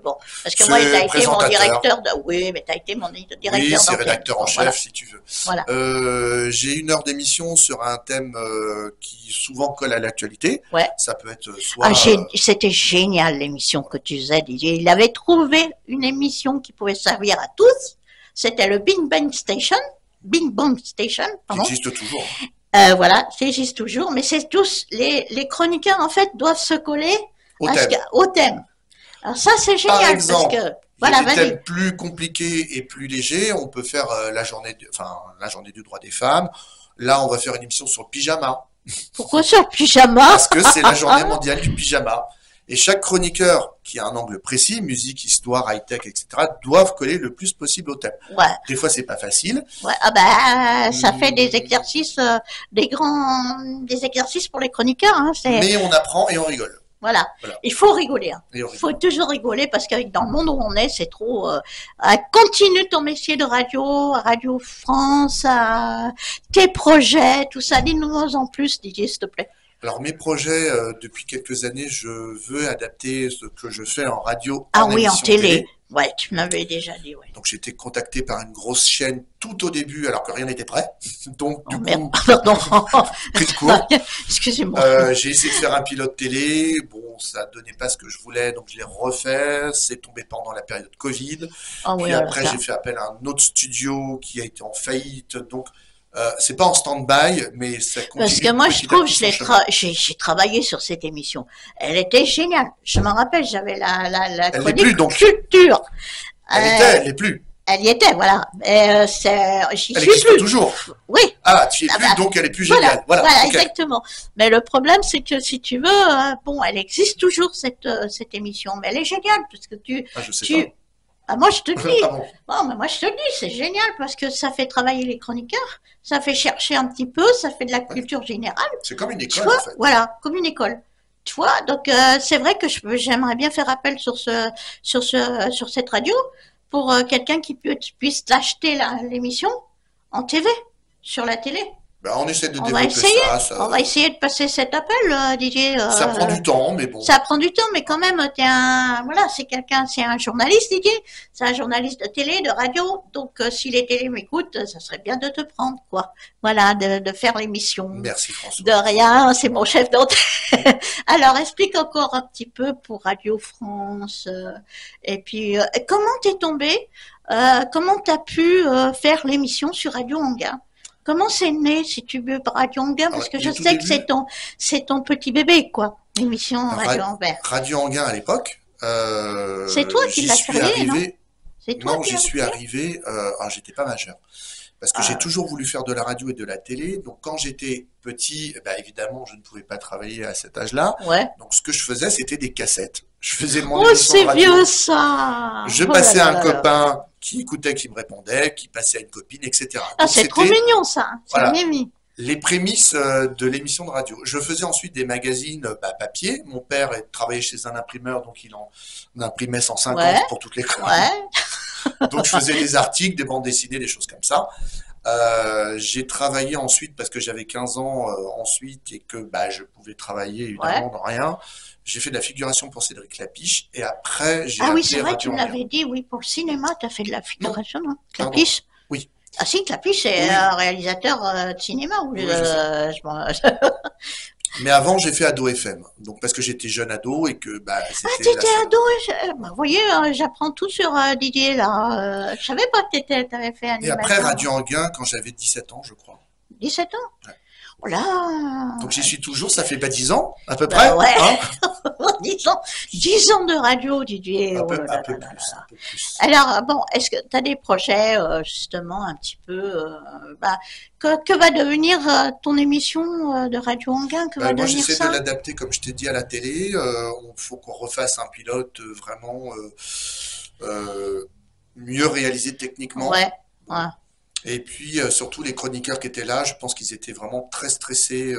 bon, parce que moi, tu as été mon directeur de... Oui, mais tu as été mon directeur d'antenne. Oui, c'est rédacteur en chef, voilà. Si tu veux. Voilà. J'ai 1 heure d'émission sur un thème qui souvent colle à l'actualité. Ouais. Ça peut être soit... C'était génial l'émission que tu faisais, Didier. Il avait trouvé une émission qui pouvait servir à tous. C'était le Bing Bang Station. Pardon. Qui existe toujours. Voilà, ça existe toujours. Mais c'est tous... Les chroniqueurs, en fait, doivent se coller au thème. Alors ça, c'est génial. Par exemple, parce que, voilà, des thèmes plus compliqués et plus légers. On peut faire la journée du droit des femmes. Là, on va faire une émission sur le pyjama. Pourquoi sur le pyjama? Parce que c'est la journée mondiale du pyjama. Et chaque chroniqueur qui a un angle précis, musique, histoire, high-tech, etc., doivent coller le plus possible au thème. Ouais. Des fois, c'est pas facile. Ouais. Ça fait des exercices, des exercices pour les chroniqueurs. Hein, mais on apprend et on rigole. Voilà. Il faut rigoler. Hein. Il faut toujours rigoler parce qu'avec dans le monde où on est, c'est trop. Continue ton métier de Radio France, tes projets, tout ça. Dis-nous en plus, Didier, s'il te plaît. Alors mes projets, depuis quelques années, je veux adapter ce que je fais en radio. Ah oui, en télé. Ouais, tu m'avais déjà dit. Ouais. Donc j'ai été contacté par une grosse chaîne tout au début, alors que rien n'était prêt. Donc du coup, pardon. pris de court. Excusez-moi. J'ai essayé de faire un pilote télé. Bon, ça donnait pas ce que je voulais, donc je l'ai refait. C'est tombé pendant la période Covid. Puis après, j'ai fait appel à un autre studio qui a été en faillite. Donc c'est pas en stand-by, mais ça continue. Parce que moi, je trouve, j'ai travaillé sur cette émission. Elle était géniale. Je me rappelle, j'avais la chronique culture. Elle l'est plus. Elle y était, voilà. Elle existe toujours. Oui. Ah, tu y es plus, donc elle est plus géniale. Voilà, okay. Exactement. Mais le problème, c'est que si tu veux, elle existe toujours cette émission, mais elle est géniale parce que je sais pas. Ah, moi, je te dis. Ah bon. Bon, mais moi, je te dis, c'est génial parce que ça fait travailler les chroniqueurs, ça fait chercher un petit peu, ça fait de la culture générale. C'est comme une école, en fait. Voilà, comme une école. Tu vois, donc c'est vrai que j'aimerais bien faire appel sur cette radio pour quelqu'un qui puisse acheter l'émission en TV, sur la télé. On essaie de développer ça. On va essayer de passer cet appel, Didier. Ça prend du temps, mais bon. Ça prend du temps, mais quand même, c'est un journaliste, Didier. C'est un journaliste de télé, de radio. Donc, si les télés m'écoutent, ça serait bien de te prendre, quoi. Voilà, de faire l'émission. Merci, François. De rien, c'est mon chef d'antenne. Alors, explique encore un petit peu pour Radio France. Et puis, comment t'es tombé? Comment t'as pu faire l'émission sur Radio Anguin? Comment c'est né, si tu veux, Radio Anguin? Parce que je sais que c'est ton petit bébé, quoi. L'émission Radio Anguin. Radio Anguin à l'époque. C'est toi qui l'as créé, non? Non, j'y suis arrivé. J'étais pas majeur. Parce que j'ai toujours voulu faire de la radio et de la télé. Donc, quand j'étais petit, évidemment, je ne pouvais pas travailler à cet âge-là. Ouais. Donc, ce que je faisais, c'était des cassettes. Je faisais mon émission de radio. Oh, c'est vieux, ça! Je passais à un copain qui écoutait, qui me répondait, qui passait à une copine, etc. Ah, c'est trop mignon, ça. Voilà, les prémices de l'émission de radio. Je faisais ensuite des magazines papier. Mon père travaillait chez un imprimeur, donc il en imprimait 150 pour toutes les chroniques. Ouais. Donc, je faisais des articles, des bandes dessinées, des choses comme ça. J'ai travaillé ensuite, parce que j'avais 15 ans ensuite, et que je pouvais travailler évidemment dans rien. J'ai fait de la figuration pour Cédric Lapiche, et après, j'ai oui, c'est vrai, tu me l'avais dit, oui, pour le cinéma, tu as fait de la figuration, non? Lapiche? Oui. Ah si, Lapiche, c'est un réalisateur de cinéma. Mais avant, j'ai fait ado FM, donc parce que j'étais jeune ado et que t'étais ado. Vous voyez, j'apprends tout sur Didier là. Je savais pas que t'avais fait animation. Et après Radio Anguin, quand j'avais 17 ans, je crois. 17 ans. Ouais. Oh là. Donc j'y suis toujours, ça fait 10 ans à peu près. Ouais. Hein 10 ans de radio, Didier. Un peu plus. Alors bon, est-ce que tu as des projets justement un petit peu que va devenir ton émission de Radio Anguin? Moi, j'essaie de l'adapter, comme je t'ai dit, à la télé. Il faut qu'on refasse un pilote vraiment mieux réalisé techniquement. Ouais. Et puis, surtout, les chroniqueurs qui étaient là, je pense qu'ils étaient vraiment très stressés.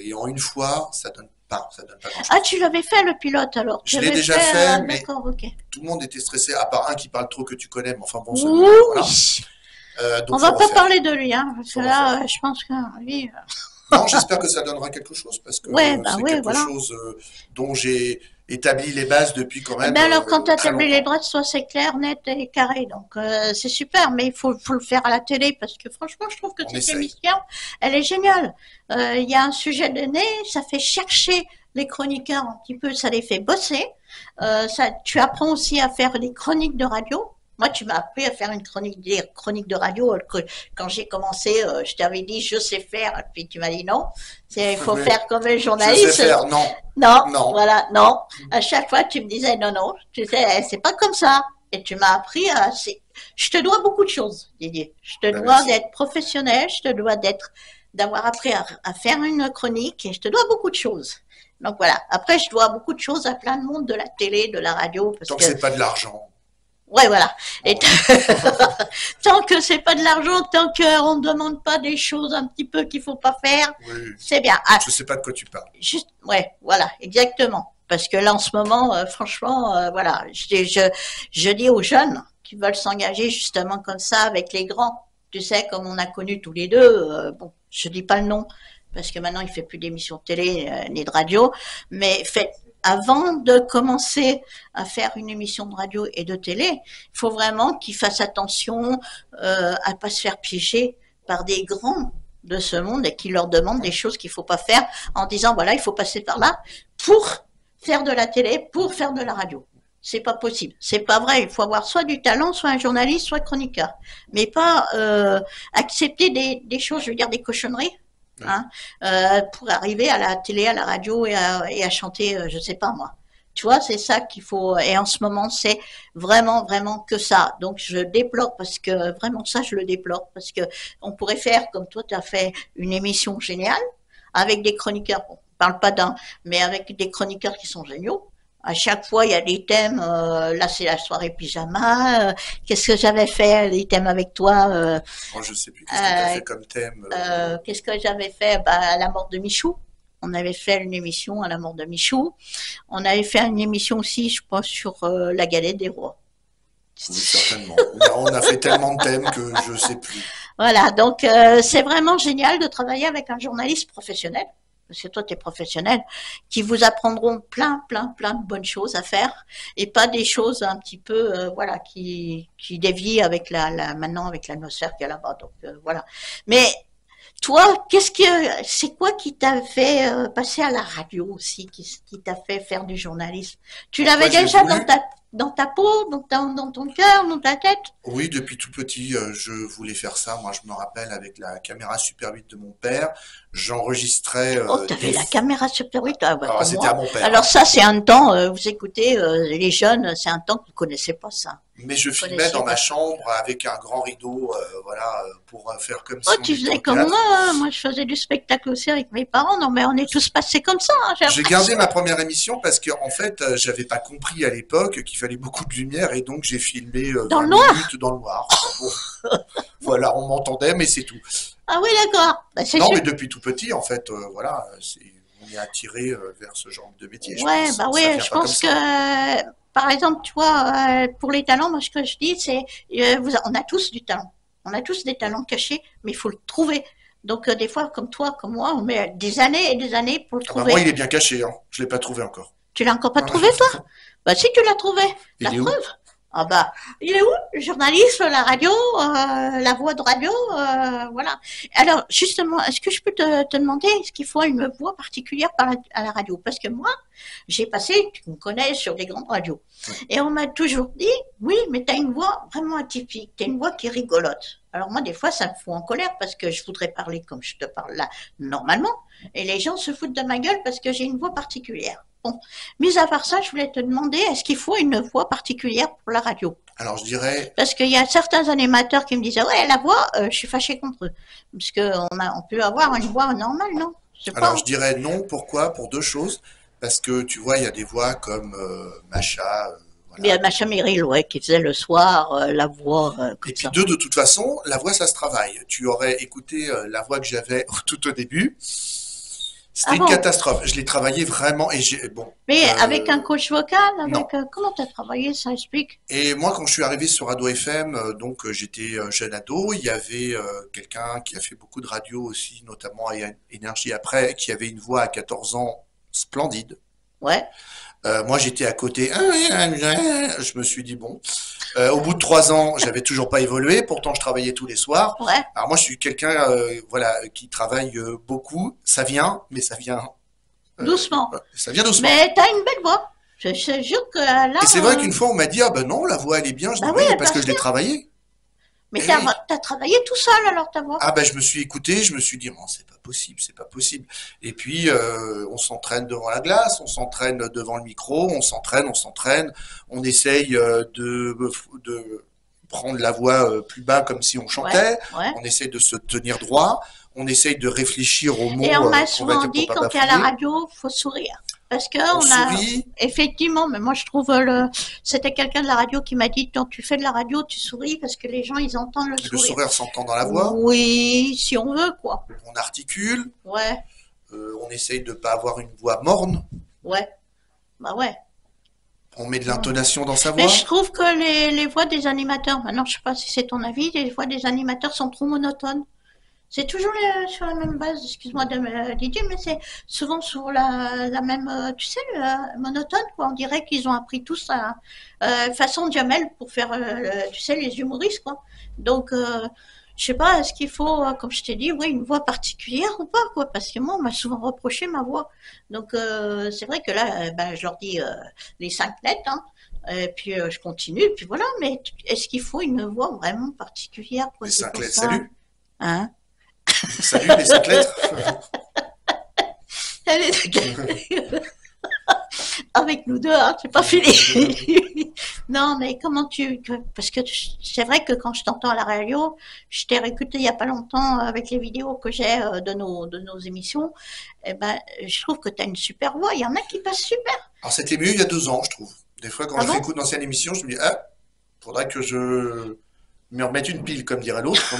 Et en une fois, ça donne pas grand-chose. Ah, tu l'avais fait, le pilote, alors? Je l'ai déjà fait, mais tout le monde était stressé, à part un qui parle trop que tu connais, mais enfin bon, ça... Voilà. On va pas parler de lui, hein, parce que là, je pense que lui... Non, j'espère que ça donnera quelque chose, parce que c'est quelque chose dont j'ai établi les bases depuis quand même. Ben alors, quand tu as très établi les longtemps. droits, soit c'est clair, net et carré. Donc, c'est super, mais il faut le faire à la télé parce que franchement, je trouve que On cette essaye. émission, elle est géniale. Il y a un sujet donné, ça fait chercher les chroniqueurs un petit peu, ça les fait bosser. Tu apprends aussi à faire des chroniques de radio. Moi, tu m'as appris à faire des chroniques de radio. Quand j'ai commencé, je t'avais dit, je sais faire. Puis tu m'as dit non. Il faut Oui. faire comme un Je journaliste. sais faire, non. Non, Non. voilà, non. À chaque fois, tu me disais non, non. Tu sais, c'est pas comme ça. Et tu m'as appris à. Je te dois beaucoup de choses, Didier. Je te dois merci. d'être professionnel. Je te dois d'avoir appris à faire une chronique. Et je te dois beaucoup de choses. Donc voilà. Après, je dois beaucoup de choses à plein de monde de la télé, de la radio. Parce Tant que que c'est pas de l'argent. ouais, voilà. Et Bon. tant que c'est pas de l'argent, tant qu'on ne demande pas des choses un petit peu qu'il faut pas faire, Oui. c'est bien. Ah, Je sais pas de quoi tu parles. juste, ouais, voilà, exactement. Parce que là, en ce moment, franchement, voilà, je dis aux jeunes qui veulent s'engager justement comme ça avec les grands. Tu sais, comme on a connu tous les deux, bon, je dis pas le nom, parce que maintenant, il fait plus d'émissions de télé ni de radio, mais avant de commencer à faire une émission de radio et de télé, il faut vraiment qu'ils fassent attention à pas se faire piéger par des grands de ce monde et qui leur demandent des choses qu'il faut pas faire en disant voilà, il faut passer par là pour faire de la télé, pour faire de la radio. C'est pas possible, c'est pas vrai. Il faut avoir soit du talent, soit un journaliste, soit chroniqueur, mais pas accepter des choses, je veux dire des cochonneries. Hein, pour arriver à la télé, à la radio et à chanter, je sais pas moi. Tu vois, c'est ça qu'il faut. Et en ce moment, c'est vraiment, vraiment que ça. Donc, je déplore parce que vraiment ça, je le déplore parce que on pourrait faire comme toi, tu as fait une émission géniale avec des chroniqueurs. Bon, on parle pas d'un, mais avec des chroniqueurs qui sont géniaux. À chaque fois, il y a des thèmes. Là, c'est la soirée pyjama. Qu'est-ce que j'avais fait, les thèmes avec toi Oh, je sais plus qu'est-ce que tu as fait comme thème. Qu'est-ce que j'avais fait à la mort de Michou. On avait fait une émission à la mort de Michou. On avait fait une émission aussi, je pense, sur la galette des rois. Oui, certainement. On a fait tellement de thèmes que je sais plus. Voilà, donc c'est vraiment génial de travailler avec un journaliste professionnel. Parce que toi, tu es professionnel, qui vous apprendront plein de bonnes choses à faire, et pas des choses un petit peu, voilà, qui dévient avec maintenant avec l'atmosphère qu'il y a là-bas. Donc voilà. Mais toi, c'est quoi qui t'a fait passer à la radio aussi, qui t'a fait faire du journalisme? Tu l'avais déjà dans ta peau, dans ton cœur, dans ta tête? Oui, depuis tout petit, je voulais faire ça. Moi, je me rappelle avec la caméra Super 8 de mon père, j'enregistrais. Oh, t'avais la caméra Super 8, ah, bah, Alors, c'était à mon père. Alors ça, c'est un temps, vous écoutez, les jeunes, c'est un temps que vous ne connaissez pas ça. Mais je filmais dans ma chambre avec un grand rideau, voilà, pour faire comme si Oh, on tu était faisais au comme théâtre. moi, hein. Moi, je faisais du spectacle aussi avec mes parents. Non, mais on est tous passés comme ça, hein, J'ai gardé ma première émission parce qu'en fait, j'avais pas compris à l'époque qu'il fallait beaucoup de lumière et donc j'ai filmé Dans 20 le noir. minutes dans le noir. Bon. Voilà, on m'entendait, mais c'est tout. Ah oui, d'accord. Bah, c'est Non, sûr. mais depuis tout petit, en fait, voilà, on est attiré vers ce genre de métier. Ouais, pense. bah Ça oui, vient je pas pense comme ça. que, par exemple, tu vois, pour les talents, moi, ce que je dis, c'est, on a tous du talent. On a tous des talents cachés, mais il faut le trouver. Donc, des fois, comme toi, comme moi, on met des années et des années pour le Ah bah, trouver. moi, il est bien caché, hein. Je l'ai pas trouvé encore. Tu l'as encore pas trouvé, toi? Bah, si tu l'as trouvé. La Il est où? preuve. Ah bah, il est où? Le journalisme, la radio, la voix de radio, voilà. Alors, justement, est-ce que je peux te demander, est-ce qu'il faut une voix particulière à la radio? Parce que moi, j'ai passé, tu me connais, sur des grandes radios. Et on m'a toujours dit, oui, mais t'as une voix vraiment atypique, t'as une voix qui rigolote. Alors moi, des fois, ça me fout en colère parce que je voudrais parler comme je te parle là, normalement. Et les gens se foutent de ma gueule parce que j'ai une voix particulière. Bon, mis à part ça, je voulais te demander, est-ce qu'il faut une voix particulière pour la radio? Alors, je dirais, Parce qu'il y a certains animateurs qui me disaient, ouais, la voix, je suis fâchée contre eux. Parce on peut avoir une voix normale, non? Je sais pas. alors, je dirais non. Pourquoi? Pour deux choses. Parce que tu vois, il y a des voix comme Macha. Il y a Macha Meryl, ouais, qui faisait le soir la voix comme Et puis ça. deux, de toute façon, la voix, ça se travaille. Tu aurais écouté la voix que j'avais tout au début. C'était une catastrophe. Je l'ai travaillé vraiment et j'ai bon. Mais avec un coach vocal, non. Comment t'as travaillé, ça explique? Et moi, quand je suis arrivé sur Ado FM, donc j'étais jeune ado, il y avait quelqu'un qui a fait beaucoup de radio aussi, notamment à Énergie après, qui avait une voix à 14 ans splendide. Ouais. Moi, j'étais à côté. Je me suis dit, bon. Au bout de 3 ans, j'avais toujours pas évolué. Pourtant, je travaillais tous les soirs. Ouais. Alors moi, je suis quelqu'un, voilà, qui travaille beaucoup. Ça vient, mais ça vient doucement. Ça vient doucement. Mais t'as une belle voix. Je jure que là. Et c'est vrai qu'une fois, on m'a dit, ah ben non, la voix, elle est bien. Je dis, oui, parce que je l'ai travaillée. Mais t'as travaillé tout seul alors ta voix? Ah ben je me suis écouté, je me suis dit, non, c'est pas possible, c'est pas possible. Et puis, on s'entraîne devant la glace, on s'entraîne devant le micro, on s'entraîne, on essaye de prendre la voix plus bas comme si on chantait, on essaye de se tenir droit, on essaye de réfléchir aux mots. Et on m'a souvent dit, quand tu es à la radio, faut sourire. Parce que effectivement, mais moi je trouve c'était quelqu'un de la radio qui m'a dit, quand tu fais de la radio, tu souris parce que les gens ils entendent le sourire. Le sourire s'entend dans la voix. Oui, si on veut quoi. On articule. Ouais. On essaye de pas avoir une voix morne. Ouais. Bah ouais. On met de l'intonation dans sa voix. Mais je trouve que les voix des animateurs, maintenant je sais pas si c'est ton avis, les voix des animateurs sont trop monotones. C'est toujours sur la même base, excuse-moi de me dire, mais c'est souvent sur la même, tu sais, monotone, quoi. On dirait qu'ils ont appris tous façon Jamel pour faire, tu sais, les humoristes, quoi. Donc, je sais pas, est-ce qu'il faut, comme je t'ai dit, oui, une voix particulière ou pas, quoi. Parce que moi, on m'a souvent reproché ma voix. Donc, c'est vrai que là, ben, je leur dis les 5 lettres, hein. Et puis, je continue, et puis voilà. Mais est-ce qu'il faut une voix vraiment particulière, quoi? Les 5 lettres, salut. Hein? Salut, les 5 lettres. Avec nous deux, hein, c'est pas fini. Non, mais comment parce que c'est vrai que quand je t'entends à la radio, je t'ai réécouté il y a pas longtemps avec les vidéos que j'ai de nos émissions. Eh ben, je trouve que tu as une super voix. Il y en a qui passent super. Alors, c'était mieux il y a 2 ans, je trouve. Des fois, quand je réécoute d'anciennes émissions, je me dis, faudrait que je me remettre une pile, comme dirait l'autre.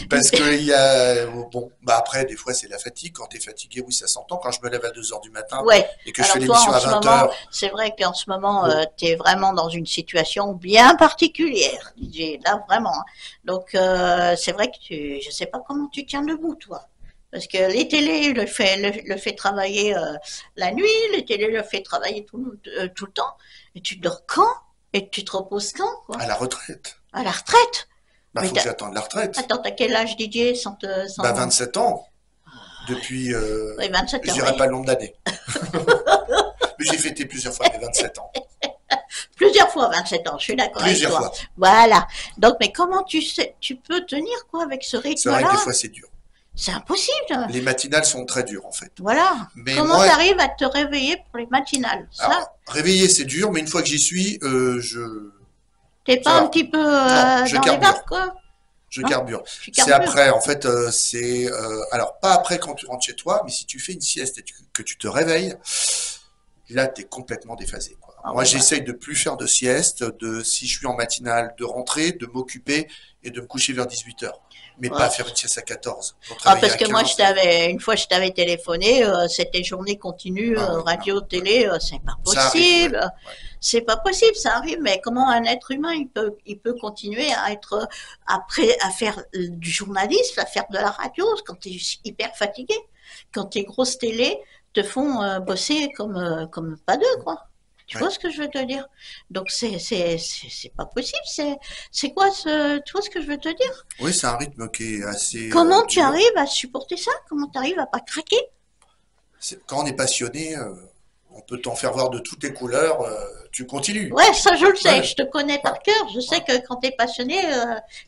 Parce que il y a, bon, bah après, des fois, c'est la fatigue. Quand t'es fatigué, oui, ça s'entend. Quand je me lève à 2 heures du matin et que je fais l'émission à 20 heures. C'est vrai qu'en ce moment, tu es vraiment dans une situation bien particulière, DJ, là, vraiment. Hein. Donc, c'est vrai que je sais pas comment tu tiens debout, toi. Parce que les télés le fait travailler la nuit, les télés le fait travailler tout le temps. Et tu dors quand? Et tu te reposes quand, quoi? À la retraite. À la retraite? Bah, faut que j'attende la retraite. Attends, t'as quel âge, DJ, sans... Bah, 27 ans. Depuis, oui, 27 ans, je dirais pas le nombre d'années. Mais j'ai fêté plusieurs fois mes 27 ans. Plusieurs fois 27 ans, je suis d'accord avec toi. Plusieurs fois. Voilà. Donc, mais comment tu peux tenir, quoi, avec ce rythme-là? C'est vrai que des fois, c'est dur. C'est impossible. Les matinales sont très dures, en fait. Voilà. Mais comment tu arrives à te réveiller pour les matinales? Alors, réveiller, c'est dur, mais une fois que j'y suis, T'es pas un petit peu dans les barres, quoi? Je carbure. C'est après, en fait, c'est... alors, pas après quand tu rentres chez toi, mais si tu fais une sieste et que tu te réveilles, là, t'es complètement déphasé, quoi. Moi, j'essaye de plus faire de sieste, si je suis en matinale, de rentrer, de m'occuper et de me coucher vers 18h. Mais pas faire une sieste à 14. Parce que moi, une fois, je t'avais téléphoné, c'était journée continue, radio, télé, c'est pas possible. Arrive, c'est pas possible, ça arrive, mais comment un être humain, il peut continuer à être, après, à faire du journalisme, à faire de la radio, quand t'es hyper fatigué, quand tes grosses télés te font bosser comme pas deux, quoi. Tu vois ce que je veux te dire? Donc c'est pas possible. C'est quoi tu vois ce que je veux te dire? Oui, c'est un rythme qui est assez. Comment tu arrives à supporter ça? Comment tu arrives à pas craquer? Quand on est passionné, on peut t'en faire voir de toutes les couleurs. Tu continues. Ouais, ça je le sais. Je te connais par cœur. Je sais que quand tu es passionné,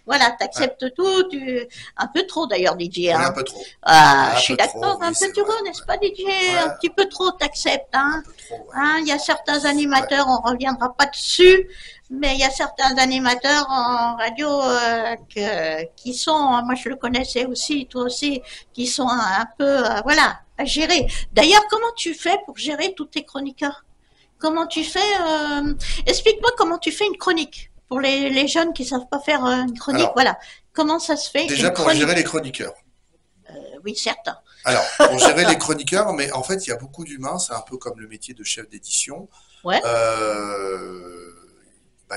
voilà, t'acceptes tout. Un peu trop d'ailleurs, DJ. Hein. Oui, un peu trop. Ah, je suis d'accord. Un peu trop, n'est-ce pas, DJ? Un petit peu trop, t'acceptes. Hein. Il y a certains animateurs, on reviendra pas dessus, mais il y a certains animateurs en radio qui sont, moi je le connaissais aussi, toi aussi, qui sont un peu, voilà, à gérer. D'ailleurs, comment tu fais pour gérer tous tes chroniqueurs? Comment tu fais explique-moi comment tu fais une chronique pour les jeunes qui savent pas faire une chronique. Alors, voilà, comment ça se fait? Déjà pour gérer les chroniqueurs. Oui, certes. Alors, pour gérer les chroniqueurs, mais en fait, il y a beaucoup d'humains. C'est un peu comme le métier de chef d'édition. Ouais.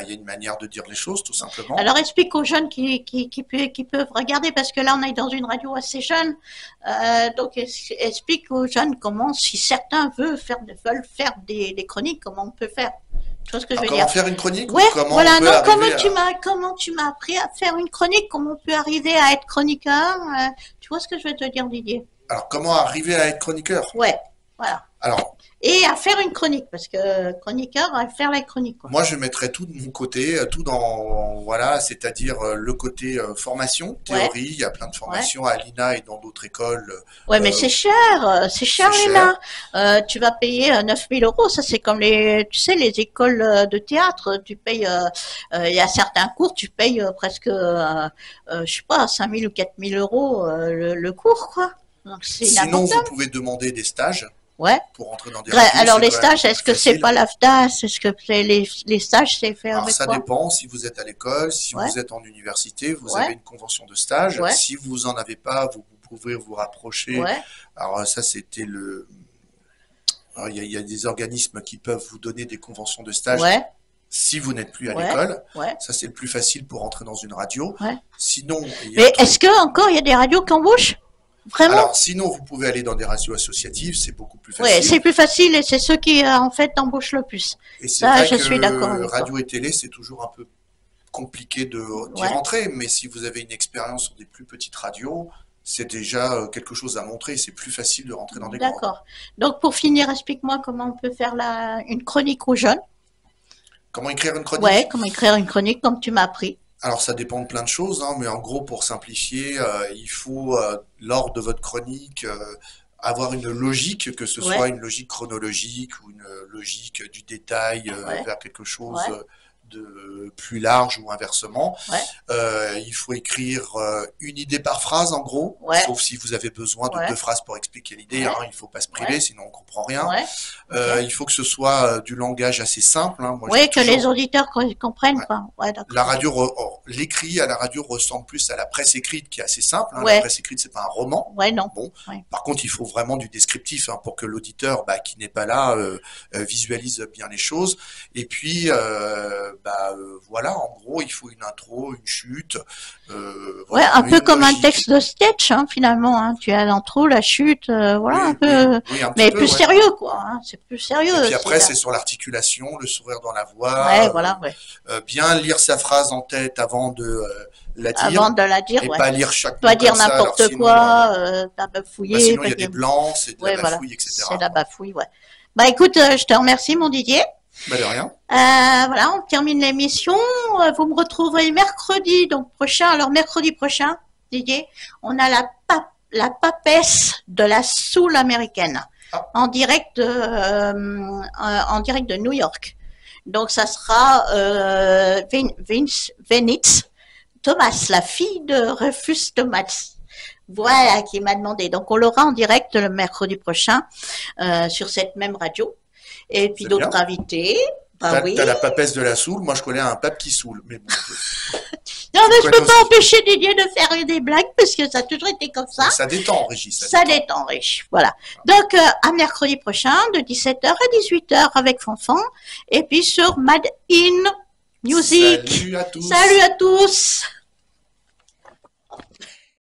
il y a une manière de dire les choses, tout simplement. Alors, explique aux jeunes qui peuvent regarder, parce que là, on est dans une radio assez jeune. Donc, explique aux jeunes comment, si certains veulent faire des chroniques, comment on peut faire. Tu vois ce que je veux dire? Comment faire une chronique? Ouais, comment voilà. Non, comment tu m'as appris à faire une chronique? Comment on peut arriver à être chroniqueur? Tu vois ce que je veux te dire, Didier? Alors, comment arriver à être chroniqueur? Ouais, voilà. Alors, et à faire une chronique, parce que chroniqueur, à faire la chronique, quoi. Moi, je mettrais tout de mon côté, tout dans, voilà, c'est-à-dire le côté formation, théorie. Il y a plein de formations à l'INA et dans d'autres écoles. Ouais, mais c'est cher l'INA. Tu vas payer 9 000 €. Ça, c'est comme tu sais, les écoles de théâtre. Tu payes, il y a certains cours, tu payes presque, je sais pas, 5 000 ou 4 000 € le cours, quoi. Donc, sinon, vous pouvez demander des stages. Ouais. Pour rentrer dans des radios, alors les stages, est-ce que c'est pas l'AFDAS? Est-ce que les stages, c'est fait avec ça quoi? dépend. Si vous êtes à l'école, si vous êtes en université, vous avez une convention de stage. Si vous en avez pas, vous pouvez vous rapprocher. Alors ça, c'était le. Il y a des organismes qui peuvent vous donner des conventions de stage. Si vous n'êtes plus à l'école, ça c'est le plus facile pour rentrer dans une radio. Sinon. Mais est-ce que encore il y a des radios qui embauchent? Vraiment? Alors, sinon, vous pouvez aller dans des radios associatives, c'est beaucoup plus facile. Oui, c'est plus facile et c'est ceux qui, en fait, embauchent le plus. Et c'est vrai que suis d'accord. Radio et télé, c'est toujours un peu compliqué d'y rentrer, mais si vous avez une expérience sur des plus petites radios, c'est déjà quelque chose à montrer, c'est plus facile de rentrer dans des grandes. D'accord. Donc, pour finir, explique-moi comment on peut faire une chronique aux jeunes. Comment écrire une chronique? Ouais, comment écrire une chronique, comme tu m'as appris. Alors, ça dépend de plein de choses, hein, mais en gros, pour simplifier, il faut, lors de votre chronique, avoir une logique, que ce soit une logique chronologique ou une logique du détail vers quelque chose de plus large ou inversement. Il faut écrire une idée par phrase, en gros, sauf si vous avez besoin de 2 phrases pour expliquer l'idée. Hein, il ne faut pas se priver, sinon on ne comprend rien. Il faut que ce soit du langage assez simple. Hein. Oui, que les auditeurs comprennent. La radio, l'écrit à la radio ressemble plus à la presse écrite, qui est assez simple. Hein. La presse écrite, c'est pas un roman. Bon. Par contre, il faut vraiment du descriptif, hein, pour que l'auditeur, qui n'est pas là, visualise bien les choses. Et puis, voilà, en gros, il faut une intro, une chute. Un peu comme un texte de sketch, hein, finalement. Hein. Tu as l'intro, la chute, un peu, mais plus sérieux, quoi. Hein. C'est plus sérieux. Et puis après, c'est sur l'articulation, le sourire dans la voix. Bien lire sa phrase en tête avant de la dire. Avant de la dire, et pas lire chaque mot. Pas dire n'importe quoi, pas bafouiller. Sinon, il y a des blancs, c'est de la bafouille, etc. C'est de la bafouille, écoute, je te remercie, mon Didier. De rien. Voilà, on termine l'émission. Vous me retrouverez mercredi prochain. Alors mercredi prochain, Didier, on a la papesse de la soul américaine en direct de New York. Donc ça sera Venitz Thomas, la fille de Rufus Thomas. Voilà, qui m'a demandé. Donc on l'aura en direct le mercredi prochain sur cette même radio. Et puis d'autres invités. T'as la papesse de la soul. Moi, je connais un pape qui saoule. Mais bon, non, mais je peux pas empêcher Didier de faire des blagues parce que ça a toujours été comme ça. Ça détend, Régis. Ça détend, Régis. Voilà. Donc, à mercredi prochain, de 17h à 18h avec Fanfan. Et puis sur Mad In Music. Salut à tous. Salut à tous.